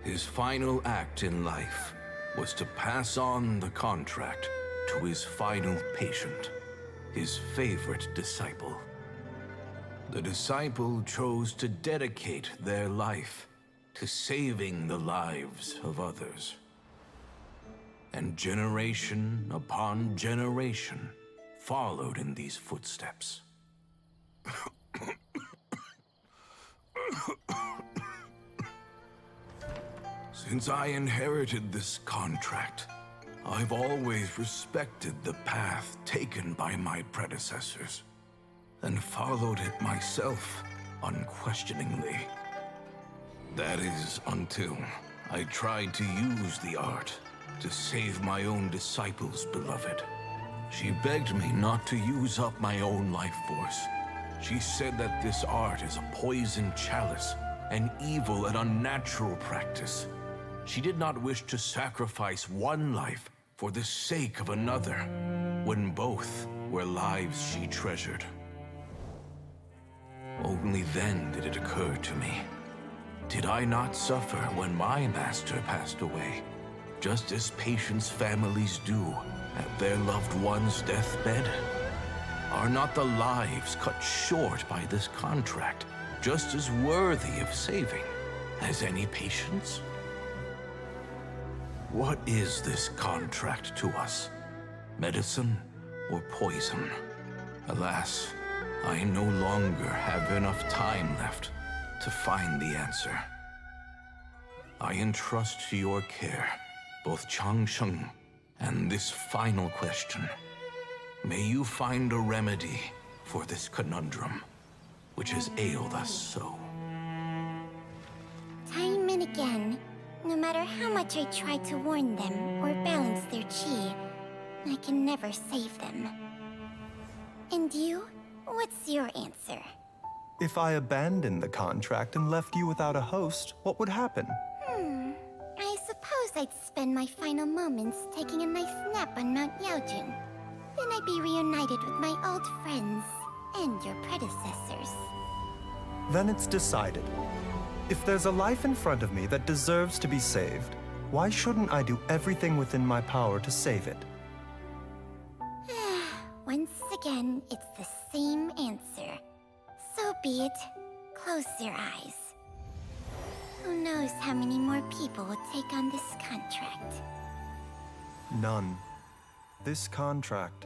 His final act in life was to pass on the contract to his final patient, his favorite disciple. The disciple chose to dedicate their life to saving the lives of others. And generation upon generation followed in these footsteps. Since I inherited this contract, I've always respected the path taken by my predecessors, and followed it myself unquestioningly. That is until I tried to use the art to save my own disciple's beloved. She begged me not to use up my own life force. She said that this art is a poison chalice, an evil and unnatural practice. She did not wish to sacrifice one life for the sake of another, when both were lives she treasured. Only then did it occur to me. Did I not suffer when my master passed away, just as patients' families do at their loved one's deathbed? Are not the lives cut short by this contract just as worthy of saving as any patients? What is this contract to us? Medicine or poison? Alas, I no longer have enough time left to find the answer. I entrust to your care both Changsheng and this final question. may you find a remedy for this conundrum, which has ailed us so. Time and again, no matter how much I try to warn them or balance their chi, I can never save them. And you? What's your answer? If I abandoned the contract and left you without a host, what would happen? I suppose I'd spend my final moments taking a nice nap on Mount Yaojun. Then I'd be reunited with my old friends and your predecessors. Then it's decided. If there's a life in front of me that deserves to be saved, why shouldn't I do everything within my power to save it? Once again, it's the same answer. So be it. Close your eyes. Who knows how many more people will take on this contract? None. This contract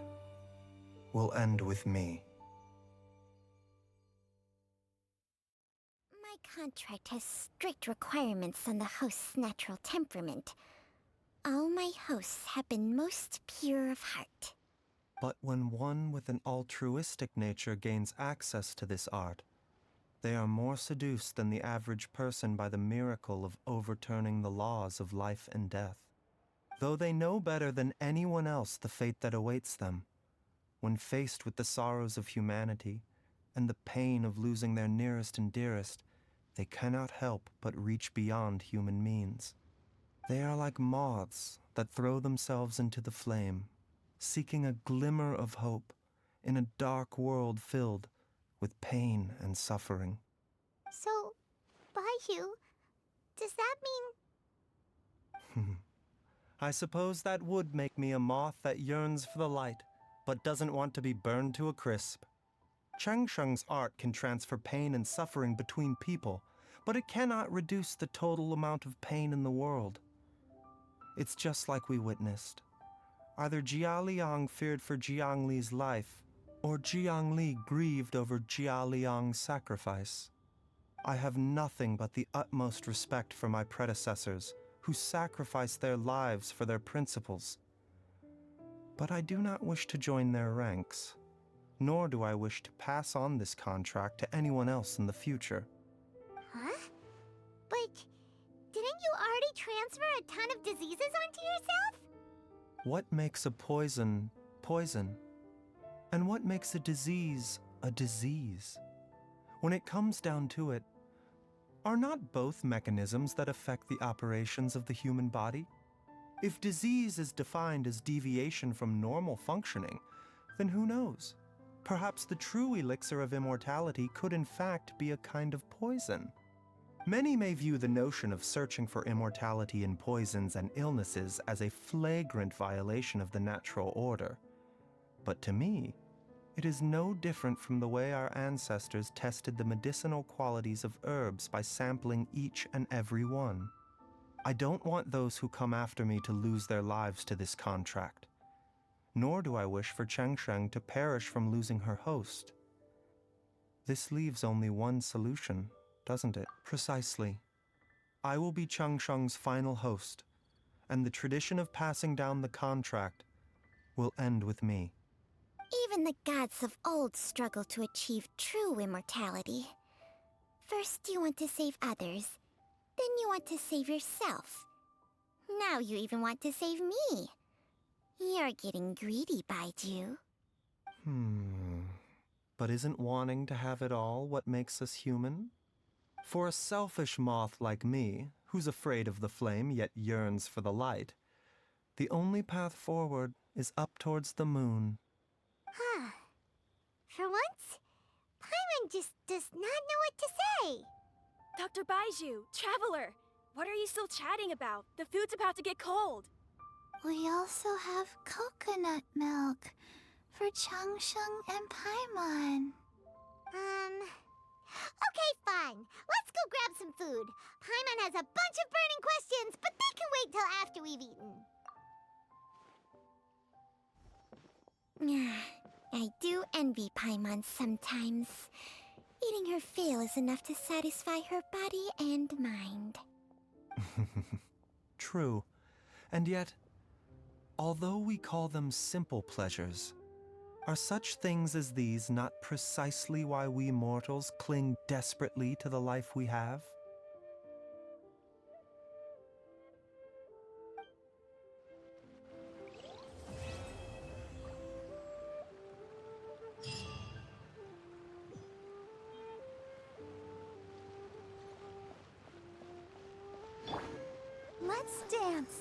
will end with me. My contract has strict requirements on the host's natural temperament. All my hosts have been most pure of heart. But when one with an altruistic nature gains access to this art, they are more seduced than the average person by the miracle of overturning the laws of life and death. Though they know better than anyone else the fate that awaits them, when faced with the sorrows of humanity and the pain of losing their nearest and dearest, they cannot help but reach beyond human means. They are like moths that throw themselves into the flame, seeking a glimmer of hope in a dark world filled with pain and suffering. So, Baiju, does that mean... I suppose that would make me a moth that yearns for the light, but doesn't want to be burned to a crisp. Cheng Sheng's art can transfer pain and suffering between people, but it cannot reduce the total amount of pain in the world. It's just like we witnessed. Either Jia Liang feared for Jiang Li's life, or Jiang Li grieved over Jia Liang's sacrifice. I have nothing but the utmost respect for my predecessors, who sacrificed their lives for their principles. But I do not wish to join their ranks, nor do I wish to pass on this contract to anyone else in the future. Huh? But didn't you already transfer a ton of diseases onto yourself? What makes a poison poison? And what makes a disease a disease? When it comes down to it, are not both mechanisms that affect the operations of the human body? If disease is defined as deviation from normal functioning, then who knows? Perhaps the true elixir of immortality could in fact be a kind of poison. Many may view the notion of searching for immortality in poisons and illnesses as a flagrant violation of the natural order. But to me, it is no different from the way our ancestors tested the medicinal qualities of herbs by sampling each and every one. I don't want those who come after me to lose their lives to this contract. Nor do I wish for Cheng Sheng to perish from losing her host. This leaves only one solution, doesn't it? Precisely. I will be Cheng Sheng's final host, and the tradition of passing down the contract will end with me. Even the gods of old struggle to achieve true immortality. First you want to save others, then you want to save yourself. Now you even want to save me. You're getting greedy, Baiju. But isn't wanting to have it all what makes us human? For a selfish moth like me, who's afraid of the flame yet yearns for the light, the only path forward is up towards the moon. For once, Paimon just does not know what to say. Dr. Baiju, Traveler, what are you still chatting about? The food's about to get cold. We also have coconut milk for Changsheng and Paimon. Okay, fine. Let's go grab some food. Paimon has a bunch of burning questions, but they can wait till after we've eaten. I do envy Paimon sometimes. Eating her fill is enough to satisfy her body and mind. True. And yet, although we call them simple pleasures, Are such things as these not precisely why we mortals cling desperately to the life we have? Let's dance.